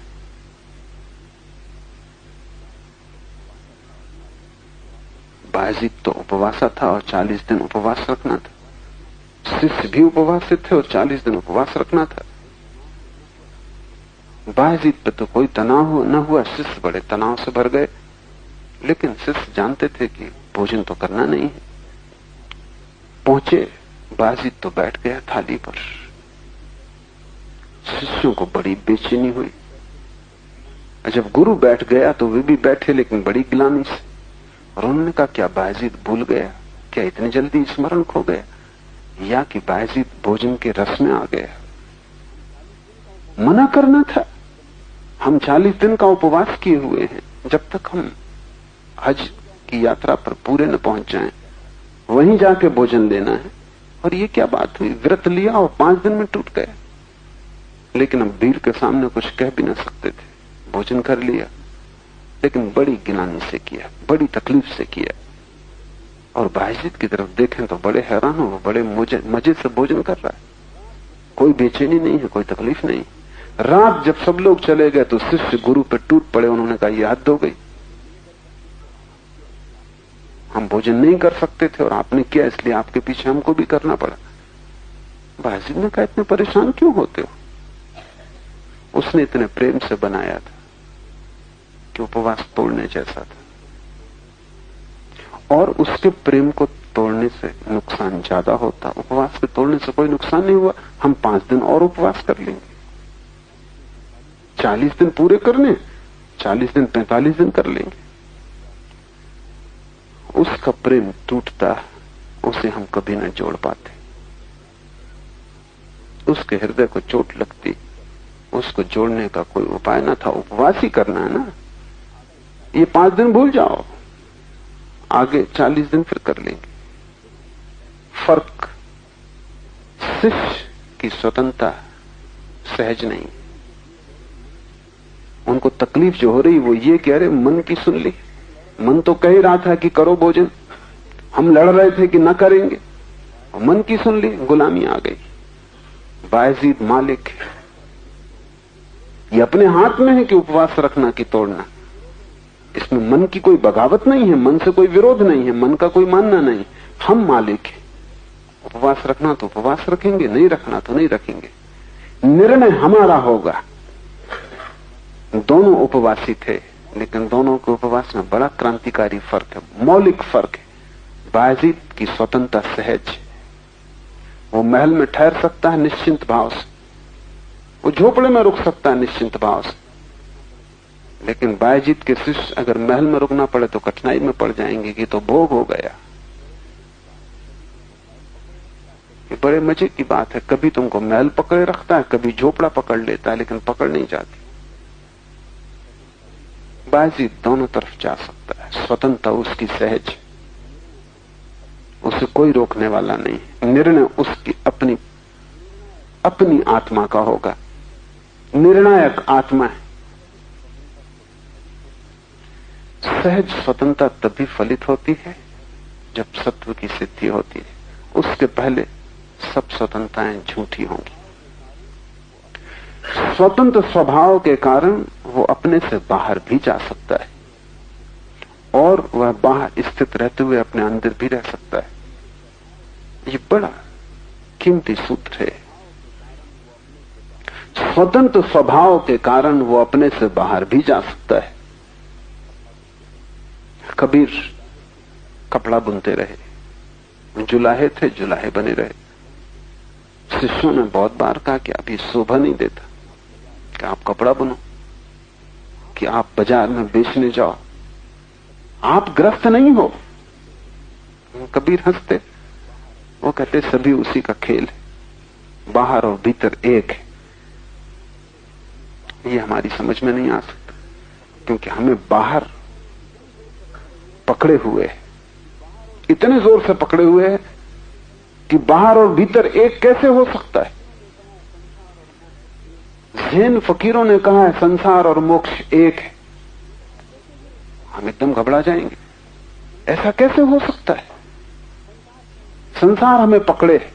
Speaker 2: बायजीद तो उपवासा था और 40 दिन उपवास रखना था। शिष्य भी उपवासित थे और 40 दिन उपवास रखना था। बायजीद पे तो कोई तनाव न हुआ, शिष्य बड़े तनाव से भर गए। लेकिन शिष्य जानते थे कि भोजन तो करना नहीं है। पहुंचे, बायजीद तो बैठ गया थाली पर। शिष्यों को बड़ी बेचैनी हुई। जब गुरु बैठ गया तो वे भी बैठे, लेकिन बड़ी गिलानी से। और उन्होंने कहा, क्या बायजीद भूल गया? क्या इतनी जल्दी स्मरण खो गया? या कि बायजीद भोजन के रस में आ गया? मना करना था। हम 40 दिन का उपवास किए हुए हैं। जब तक हम हज की यात्रा पर पूरे न पहुंच जाएं, वहीं जाके भोजन लेना है। और ये क्या बात हुई? व्रत लिया और 5 दिन में टूट गया। लेकिन अब भीड़ के सामने कुछ कह भी ना सकते थे। भोजन कर लिया, लेकिन बड़ी गिलानी से किया, बड़ी तकलीफ से किया। और बायजीद की तरफ देखें तो बड़े हैरान हो, वो बड़े मजे से भोजन कर रहा है। कोई बेचैनी नहीं है, कोई तकलीफ नहीं। रात जब सब लोग चले गए तो शिष्य गुरु पर टूट पड़े। उन्होंने कहा, यह हद हो गई, हम भोजन नहीं कर सकते थे और आपने किया, इसलिए आपके पीछे हमको भी करना पड़ा। बायजीद ने कहा, इतने परेशान क्यों होते हो? उसने इतने प्रेम से बनाया था कि उपवास तोड़ने जैसा था। और उसके प्रेम को तोड़ने से नुकसान ज्यादा होता। उपवास के तोड़ने से कोई नुकसान नहीं हुआ। हम 5 दिन और उपवास कर लेंगे। 40 दिन पूरे करने, 40 दिन 45 दिन कर लेंगे। उसका प्रेम टूटता, उसे हम कभी न जोड़ पाते। उसके हृदय को चोट लगती, उसको जोड़ने का कोई उपाय न था। उपवास ही करना है ना। ये 5 दिन भूल जाओ, आगे 40 दिन फिर कर लेंगे। फर्क, शिष्य की स्वतंत्रता सहज नहीं। उनको तकलीफ जो हो रही वो ये कह रहे, मन की सुन ली। मन तो कह ही रहा था कि करो भोजन, हम लड़ रहे थे कि न करेंगे, और मन की सुन ली, गुलामी आ गई। बायजीद मालिक है। ये अपने हाथ में है कि उपवास रखना कि तोड़ना। इसमें मन की कोई बगावत नहीं है, मन से कोई विरोध नहीं है, मन का कोई मानना नहीं। हम मालिक हैं। उपवास रखना तो उपवास रखेंगे, नहीं रखना तो नहीं रखेंगे। निर्णय हमारा होगा। दोनों उपवासी थे, लेकिन दोनों के उपवास में बड़ा क्रांतिकारी फर्क है, मौलिक फर्क है। बायजीद की स्वतंत्रता सहज, वो महल में ठहर सकता है निश्चिंत भाव से, वो झोपड़े में रुक सकता है निश्चिंत भाव से। लेकिन बायजीद के शिष्य अगर महल में रुकना पड़े तो कठिनाई में पड़ जाएंगे कि तो भोग हो गया। ये बड़े मजे की बात है। कभी तुमको महल पकड़े रखता है, कभी झोपड़ा पकड़ लेता है, लेकिन पकड़ नहीं जाती। बायजीद दोनों तरफ जा सकता है। स्वतंत्रता उसकी सहज, उसे कोई रोकने वाला नहीं। निर्णय उसकी अपनी अपनी आत्मा का होगा। निर्णायक आत्मा है। सहज स्वतंत्रता तभी फलित होती है जब सत्व की सिद्धि होती है। उसके पहले सब स्वतंत्रताएं झूठी होंगी। स्वतंत्र स्वभाव के कारण वो अपने से बाहर भी जा सकता है। और वह बाहर स्थित रहते हुए अपने अंदर भी रह सकता है। ये बड़ा कीमती सूत्र है। स्वतंत्र स्वभाव के कारण वो अपने से बाहर भी जा सकता है। कबीर कपड़ा बुनते रहे, जुलाहे थे, जुलाहे बने रहे। शिष्यों ने बहुत बार कहा कि अभी शोभा नहीं देता कि आप कपड़ा बुनो, कि आप बाजार में बेचने जाओ, आप ग्रस्त नहीं हो। कबीर हंसते, वो कहते सभी उसी का खेल है, बाहर और भीतर एक है। ये हमारी समझ में नहीं आ सकता, क्योंकि हमें बाहर पकड़े हुए हैं, इतने जोर से पकड़े हुए हैं कि बाहर और भीतर एक कैसे हो सकता है। जैन फकीरों ने कहा है संसार और मोक्ष एक है। हम एकदम घबरा जाएंगे, ऐसा कैसे हो सकता है। संसार हमें पकड़े है,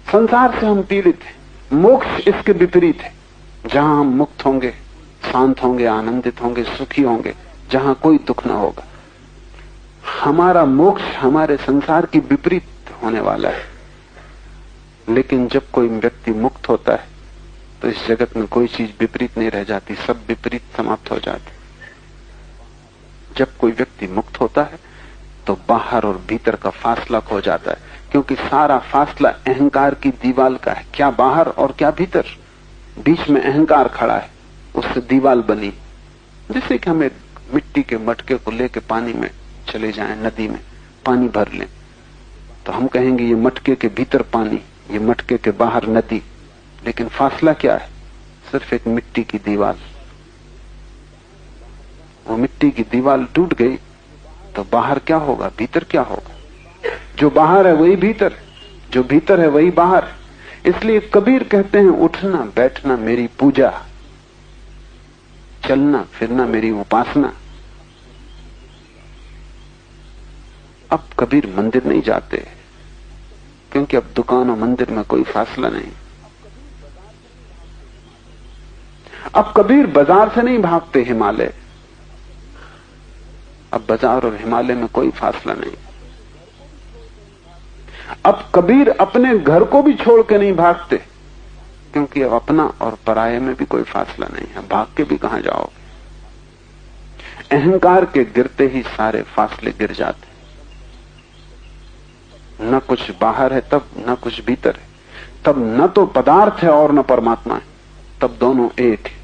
Speaker 2: संसार से हम पीड़ित हैं, मोक्ष इसके विपरीत है, जहां हम मुक्त होंगे, शांत होंगे, आनंदित होंगे, सुखी होंगे, जहां कोई दुख ना होगा। हमारा मोक्ष हमारे संसार की विपरीत होने वाला है। लेकिन जब कोई व्यक्ति मुक्त होता है तो इस जगत में कोई चीज विपरीत नहीं रह जाती, सब विपरीत समाप्त हो जाते। जब कोई व्यक्ति मुक्त होता है तो बाहर और भीतर का फासला खो जाता है, क्योंकि सारा फासला अहंकार की दीवार का है। क्या बाहर और क्या भीतर, बीच में अहंकार खड़ा है, उससे दीवार बनी। जैसे कि हमें मिट्टी के मटके को लेके पानी में चले जाएं, नदी में पानी भर लें, तो हम कहेंगे ये मटके के भीतर पानी, ये मटके के बाहर नदी। लेकिन फासला क्या है, सिर्फ एक मिट्टी की दीवार। वो मिट्टी की दीवार टूट गई तो बाहर क्या होगा, भीतर क्या होगा। जो बाहर है वही भीतर, जो भीतर है वही बाहर। इसलिए कबीर कहते हैं उठना बैठना मेरी पूजा, चलना फिरना मेरी उपासना। अब कबीर मंदिर नहीं जाते, क्योंकि अब दुकान और मंदिर में कोई फासला नहीं। अब कबीर बाजार से नहीं भागते हिमालय, अब बाजार और हिमालय में कोई फासला नहीं। अब कबीर अपने घर को भी छोड़ के नहीं भागते, क्योंकि अब अपना और पराये में भी कोई फासला नहीं है। भाग के भी कहां जाओगे। अहंकार के गिरते ही सारे फासले गिर जाते। न कुछ बाहर है तब, न कुछ भीतर है तब, न तो पदार्थ है और न परमात्मा है, तब दोनों एक है।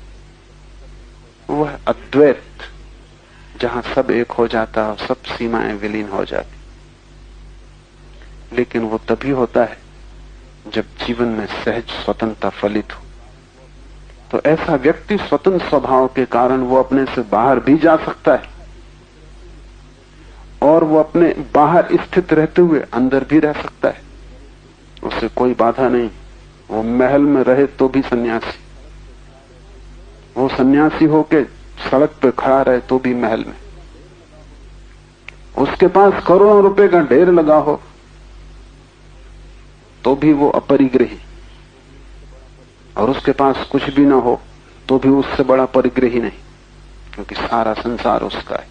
Speaker 2: वह अद्वैत जहां सब एक हो जाता और सब सीमाएं विलीन हो जाती। लेकिन वो तभी होता है जब जीवन में सहज स्वतंत्रता फलित हो। तो ऐसा व्यक्ति स्वतंत्र स्वभाव के कारण वो अपने से बाहर भी जा सकता है, और वो अपने बाहर स्थित रहते हुए अंदर भी रह सकता है। उसे कोई बाधा नहीं। वो महल में रहे तो भी सन्यासी, वो सन्यासी होके सड़क पे खड़ा रहे तो भी महल में। उसके पास करोड़ों रुपए का ढेर लगा हो तो भी वो अपरिग्रही, और उसके पास कुछ भी ना हो तो भी उससे बड़ा परिग्रही नहीं, क्योंकि सारा संसार उसका है।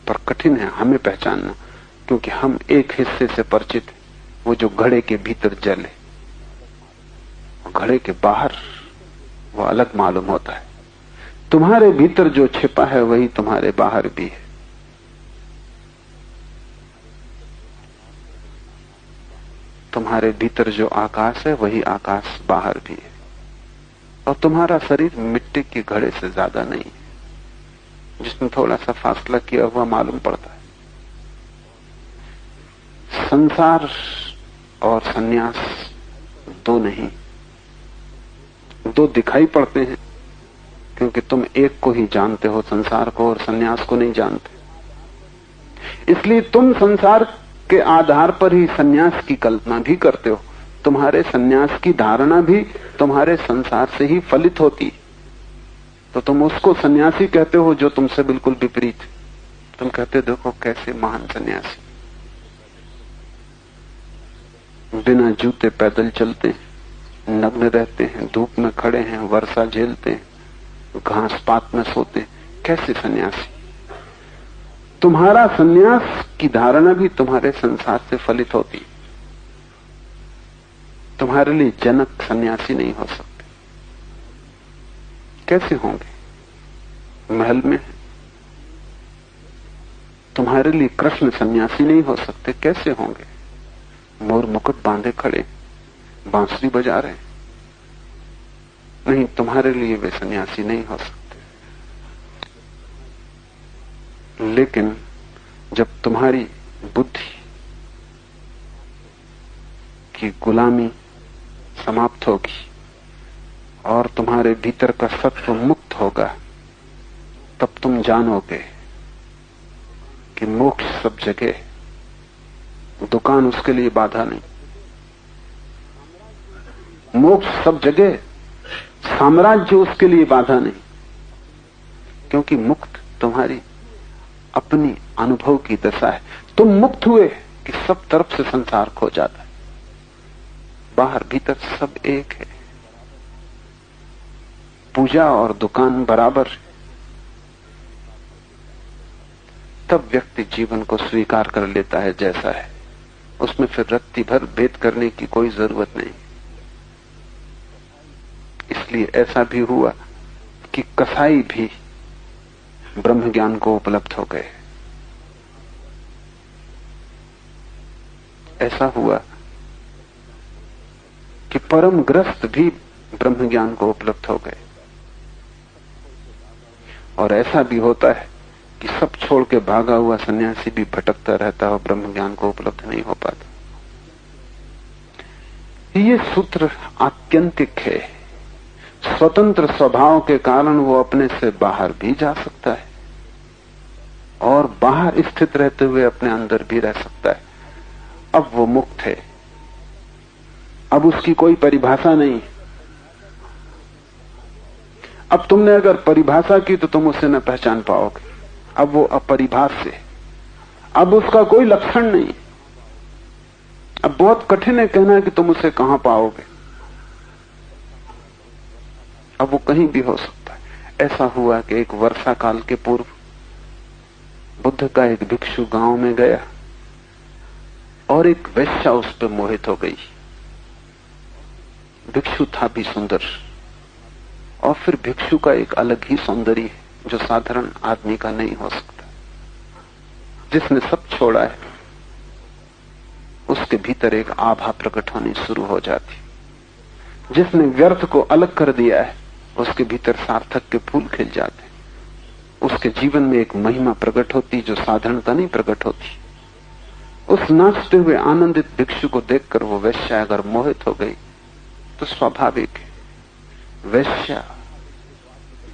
Speaker 2: पर कठिन है हमें पहचानना, क्योंकि हम एक हिस्से से परिचित हैं, वो जो घड़े के भीतर जल है। घड़े के बाहर वो अलग मालूम होता है। तुम्हारे भीतर जो छिपा है वही तुम्हारे बाहर भी है। तुम्हारे भीतर जो आकाश है वही आकाश बाहर भी है। और तुम्हारा शरीर मिट्टी के घड़े से ज्यादा नहीं है, जिसमें थोड़ा सा फासला किया हुआ मालूम पड़ता है। संसार और सन्यास दो नहीं, दो दिखाई पड़ते हैं, क्योंकि तुम एक को ही जानते हो, संसार को, और सन्यास को नहीं जानते। इसलिए तुम संसार के आधार पर ही सन्यास की कल्पना भी करते हो। तुम्हारे सन्यास की धारणा भी तुम्हारे संसार से ही फलित होती है। तो तुम उसको सन्यासी कहते हो जो तुमसे बिल्कुल विपरीत। तुम कहते हो देखो कैसे महान सन्यासी, बिना जूते पैदल चलते हैं, नग्न रहते हैं, धूप में खड़े हैं, वर्षा झेलते हैं, घास पात में सोते हैं। कैसे सन्यासी? तुम्हारा सन्यास की धारणा भी तुम्हारे संसार से फलित होती। तुम्हारे लिए जनक सन्यासी नहीं हो सकते। कैसे होंगे? महल में। तुम्हारे लिए कृष्ण सन्यासी नहीं हो सकते। कैसे होंगे? मोर मुकुट बांधे खड़े, बांसुरी बजा रहे। नहीं, तुम्हारे लिए वे सन्यासी नहीं हो सकते। लेकिन जब तुम्हारी बुद्धि की गुलामी समाप्त होगी और तुम्हारे भीतर का सत्व मुक्त होगा, तब तुम जानोगे कि मोक्ष सब जगह, दुकान उसके लिए बाधा नहीं। मोक्ष सब जगह, साम्राज्य उसके लिए बाधा नहीं, क्योंकि मुक्त तुम्हारी अपनी अनुभव की दशा है। तुम मुक्त हुए कि सब तरफ से संसार खो जाता है, बाहर भीतर सब एक है। पूजा और दुकान बराबर। तब व्यक्ति जीवन को स्वीकार कर लेता है जैसा है, उसमें फिर रत्ती भर भेद करने की कोई जरूरत नहीं। इसलिए ऐसा भी हुआ कि कसाई भी ब्रह्म ज्ञान को उपलब्ध हो गए। ऐसा हुआ कि परम ग्रस्त भी ब्रह्म ज्ञान को उपलब्ध हो गए। और ऐसा भी होता है कि सब छोड़ के भागा हुआ सन्यासी भी भटकता रहता है और ब्रह्म ज्ञान को उपलब्ध नहीं हो पाता। ये सूत्र आत्यंतिक है। स्वतंत्र स्वभाव के कारण वो अपने से बाहर भी जा सकता है और बाहर स्थित रहते हुए अपने अंदर भी रह सकता है। अब वो मुक्त है। अब उसकी कोई परिभाषा नहीं। अब तुमने अगर परिभाषा की तो तुम उसे न पहचान पाओगे। अब वो अपरिभाष है। अब उसका कोई लक्षण नहीं। अब बहुत कठिन है कहना कि तुम उसे कहां पाओगे। अब वो कहीं भी हो सकता है। ऐसा हुआ कि एक वर्षा काल के पूर्व बुद्ध का एक भिक्षु गांव में गया और एक वेश्या उस पर मोहित हो गई। भिक्षु था भी सुंदर, और फिर भिक्षु का एक अलग ही सौंदर्य है जो साधारण आदमी का नहीं हो सकता। जिसने सब छोड़ा है उसके भीतर एक आभा प्रकट होनी शुरू हो जाती। जिसने व्यर्थ को अलग कर दिया है उसके भीतर सार्थक के फूल खिल जाते। उसके जीवन में एक महिमा प्रकट होती जो साधारणता नहीं प्रकट होती। उस नाचते हुए आनंदित भिक्षु को देखकर वो वेश्या अगर मोहित हो गई तो स्वाभाविक है। वेश्या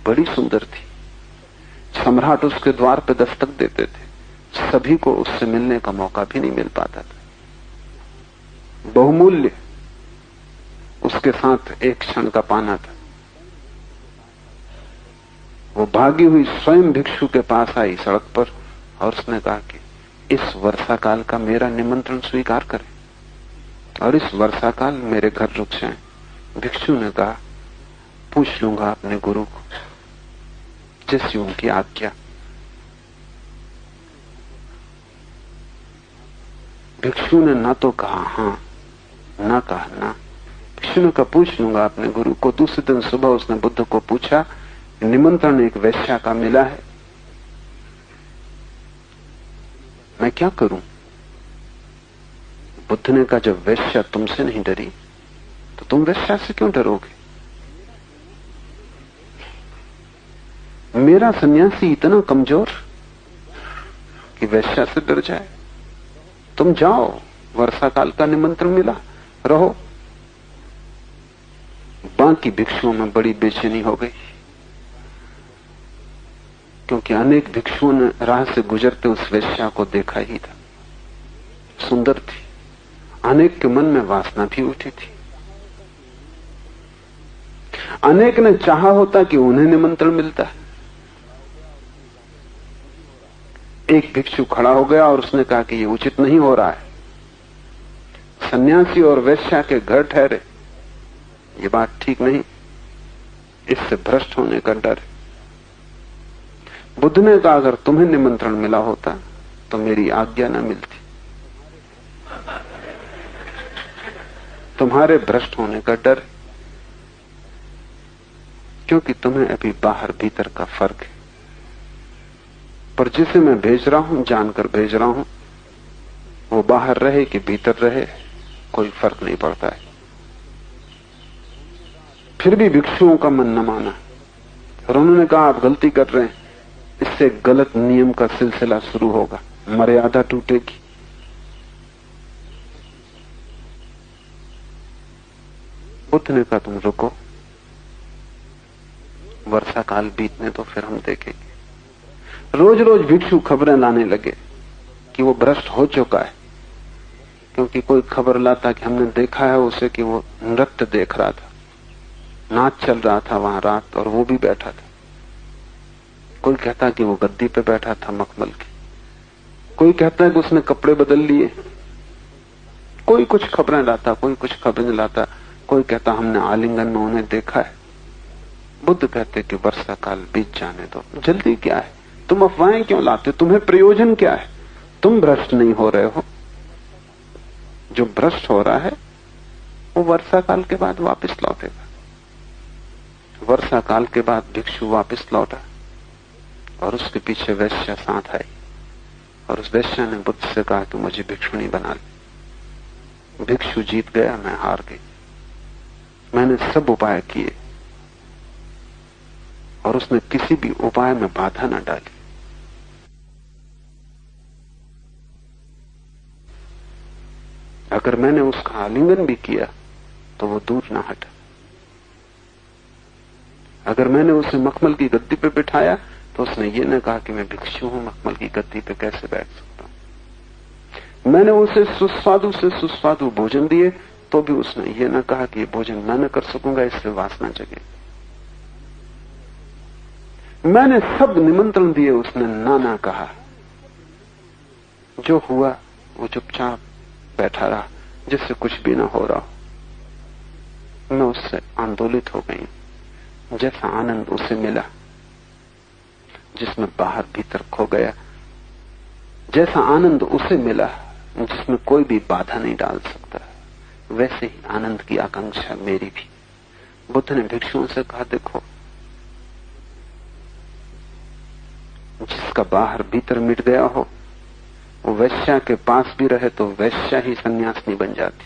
Speaker 2: बड़ी सुंदर थी। सम्राट उसके द्वार पे दस्तक देते थे। सभी को उससे मिलने का मौका भी नहीं मिल पाता था। बहुमूल्य उसके साथ एक क्षण का पाना था। वो भागी हुई स्वयं भिक्षु के पास आई सड़क पर और उसने कहा कि इस वर्षा काल का मेरा निमंत्रण स्वीकार करें और इस वर्षा काल मेरे घर रुक जाएं। भिक्षु ने कहा, पूछ लूंगा अपने गुरु को, जैसी उनकी आज्ञा। भिक्षु ने ना तो कहा हां, ना कहा ना। भिक्षु ने कहा, पूछ लूंगा अपने गुरु को। दूसरे दिन सुबह उसने बुद्ध को पूछा, निमंत्रण एक वेश्या का मिला है, मैं क्या करूं? बुद्ध ने कहा, जब वेश्या तुमसे नहीं डरी तो तुम वेश्या से क्यों डरोगे? मेरा सन्यासी इतना कमजोर कि वेश्या से डर जाए? तुम जाओ, वर्षा काल का निमंत्रण मिला, रहो। बाकी भिक्षुओं में बड़ी बेचैनी हो गई, क्योंकि अनेक भिक्षुओं ने राह से गुजरते उस वेश्या को देखा ही था। सुंदर थी। अनेक के मन में वासना भी उठी थी। अनेक ने चाहा होता कि उन्हें निमंत्रण मिलता। एक भिक्षु खड़ा हो गया और उसने कहा कि ये उचित नहीं हो रहा है। सन्यासी और वेश्या के घर ठहरे, ये बात ठीक नहीं, इससे भ्रष्ट होने का डर है। बुद्ध ने कहा अगर तुम्हें निमंत्रण मिला होता तो मेरी आज्ञा न मिलती। तुम्हारे भ्रष्ट होने का डर, क्योंकि तुम्हें अभी बाहर भीतर का फर्क है। पर जिसे मैं भेज रहा हूं, जानकर भेज रहा हूं, वो बाहर रहे कि भीतर रहे कोई फर्क नहीं पड़ता है। फिर भी भिक्षुओं का मन न माना और उन्होंने कहा आप गलती कर रहे हैं, इससे गलत नियम का सिलसिला शुरू होगा, मर्यादा टूटेगी। बुद्ध ने कहा तुम रुको, वर्षा काल बीतने तो फिर हम देखेंगे। रोज रोज भिक्षु खबरें लाने लगे कि वो भ्रष्ट हो चुका है, क्योंकि कोई खबर लाता कि हमने देखा है उसे कि वो नृत्य देख रहा था, नाच चल रहा था वहां रात और वो भी बैठा था। कोई कहता कि वो गद्दी पे बैठा था मखमल की, कोई कहता है कि उसने कपड़े बदल लिए। कोई कुछ खबरें लाता, कोई कुछ खबरें लाता, कोई कहता हमने आलिंगन में उन्हें देखा है। बुद्ध कहते कि वर्षा काल बीत जाने दो, जल्दी क्या है, तुम अफवाहें क्यों लाते, तुम्हें प्रयोजन क्या है? तुम भ्रष्ट नहीं हो रहे हो, जो भ्रष्ट हो रहा है वो वर्षा काल के बाद वापस लौटेगा। वर्षा काल के बाद भिक्षु वापस लौटा और उसके पीछे वैश्या साथ आई और उस वैश्या ने बुद्ध से कहा कि मुझे भिक्षुणी बना ले। भिक्षु जीत गया, मैं हार गई। मैंने सब उपाय किए और उसने किसी भी उपाय में बाधा न डाली। अगर मैंने उसका आलिंगन भी किया तो वो दूर ना हटा। अगर मैंने उसे मखमल की गद्दी पे बिठाया तो उसने ये न कहा कि मैं भिक्षु हूं, मखमल की गद्दी पे कैसे बैठ सकता हूं। मैंने उसे सुस्वादु से सुस्वादु भोजन दिए तो भी उसने ये न कहा कि ये भोजन मैं न कर सकूंगा, इससे वासना जगे। मैंने सब निमंत्रण दिए, उसने ना कहा। जो हुआ वो चुपचाप बैठा रहा, जिससे कुछ भी ना हो रहा हो। मैं उससे आंदोलित हो गई। जैसा आनंद उसे मिला जिसमें बाहर भीतर खो गया, जैसा आनंद उसे मिला जिसमें कोई भी बाधा नहीं डाल सकता, वैसे ही आनंद की आकांक्षा मेरी भी। बुद्ध ने भिक्षुओं से कहा देखो, जिसका बाहर भीतर मिट गया हो वो वैश्या के पास भी रहे तो वैश्या ही सन्यासिनी बन जाती।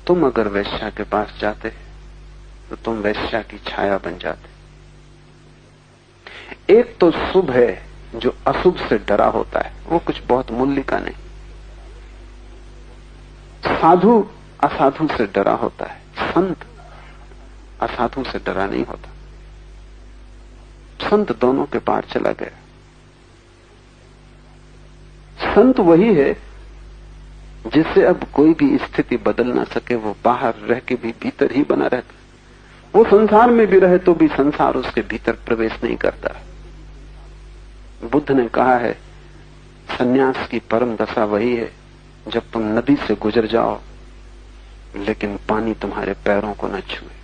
Speaker 2: तुम अगर वैश्या के पास जाते तो तुम वैश्या की छाया बन जाते। एक तो शुभ है जो अशुभ से डरा होता है, वो कुछ बहुत मूल्य का नहीं। साधु असाधु से डरा होता है, संत असाधु से डरा नहीं होता। संत दोनों के पार चला गया। संत वही है जिससे अब कोई भी स्थिति बदल ना सके, वो बाहर रह के भी भीतर ही बना रहता। वो संसार में भी रहे तो भी संसार उसके भीतर प्रवेश नहीं करता। बुद्ध ने कहा है सन्यास की परम दशा वही है जब तुम नदी से गुजर जाओ लेकिन पानी तुम्हारे पैरों को न छुए।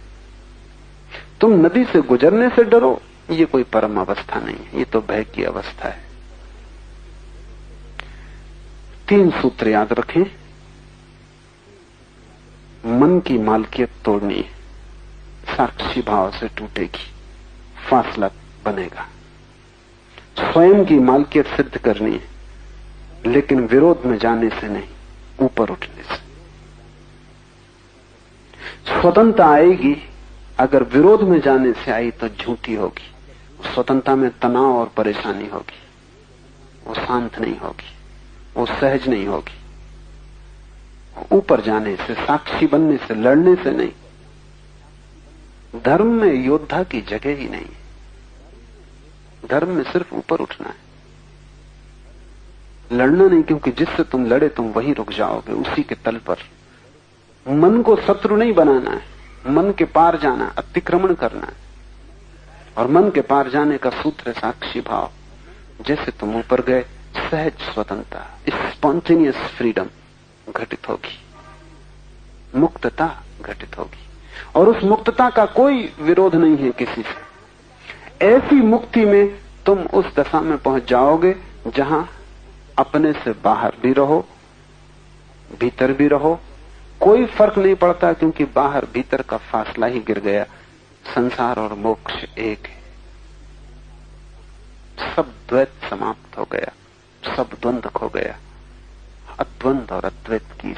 Speaker 2: तुम नदी से गुजरने से डरो, ये कोई परम अवस्था नहीं है, ये तो भय की अवस्था है। 3 सूत्र याद रखें। मन की मालकियत तोड़नी है, साक्षी भाव से टूटेगी, फासला बनेगा। स्वयं की मालकियत सिद्ध करनी है, लेकिन विरोध में जाने से नहीं, ऊपर उठने से। स्वतंत्रता आएगी, अगर विरोध में जाने से आई तो झूठी होगी। स्वतंत्रता में तनाव और परेशानी होगी, वो शांत नहीं होगी, वो सहज नहीं होगी। ऊपर जाने से, साक्षी बनने से, लड़ने से नहीं। धर्म में योद्धा की जगह ही नहीं। धर्म में सिर्फ ऊपर उठना है, लड़ना नहीं, क्योंकि जिससे तुम लड़े तुम वहीं रुक जाओगे, उसी के तल पर। मन को शत्रु नहीं बनाना है, मन के पार जाना, अतिक्रमण करना है। और मन के पार जाने का सूत्र है साक्षी भाव। जैसे तुम ऊपर गए, सहज स्वतंत्रता, स्पॉन्टेनियस फ्रीडम घटित होगी, मुक्तता घटित होगी। और उस मुक्तता का कोई विरोध नहीं है किसी से। ऐसी मुक्ति में तुम उस दशा में पहुंच जाओगे जहां अपने से बाहर भी रहो, भीतर भी रहो, कोई फर्क नहीं पड़ता, क्योंकि बाहर भीतर का फासला ही गिर गया। संसार और मोक्ष एक है। सब द्वैत समाप्त हो गया, सब द्वंद्व खो गया। अद्वंद और अद्वैत की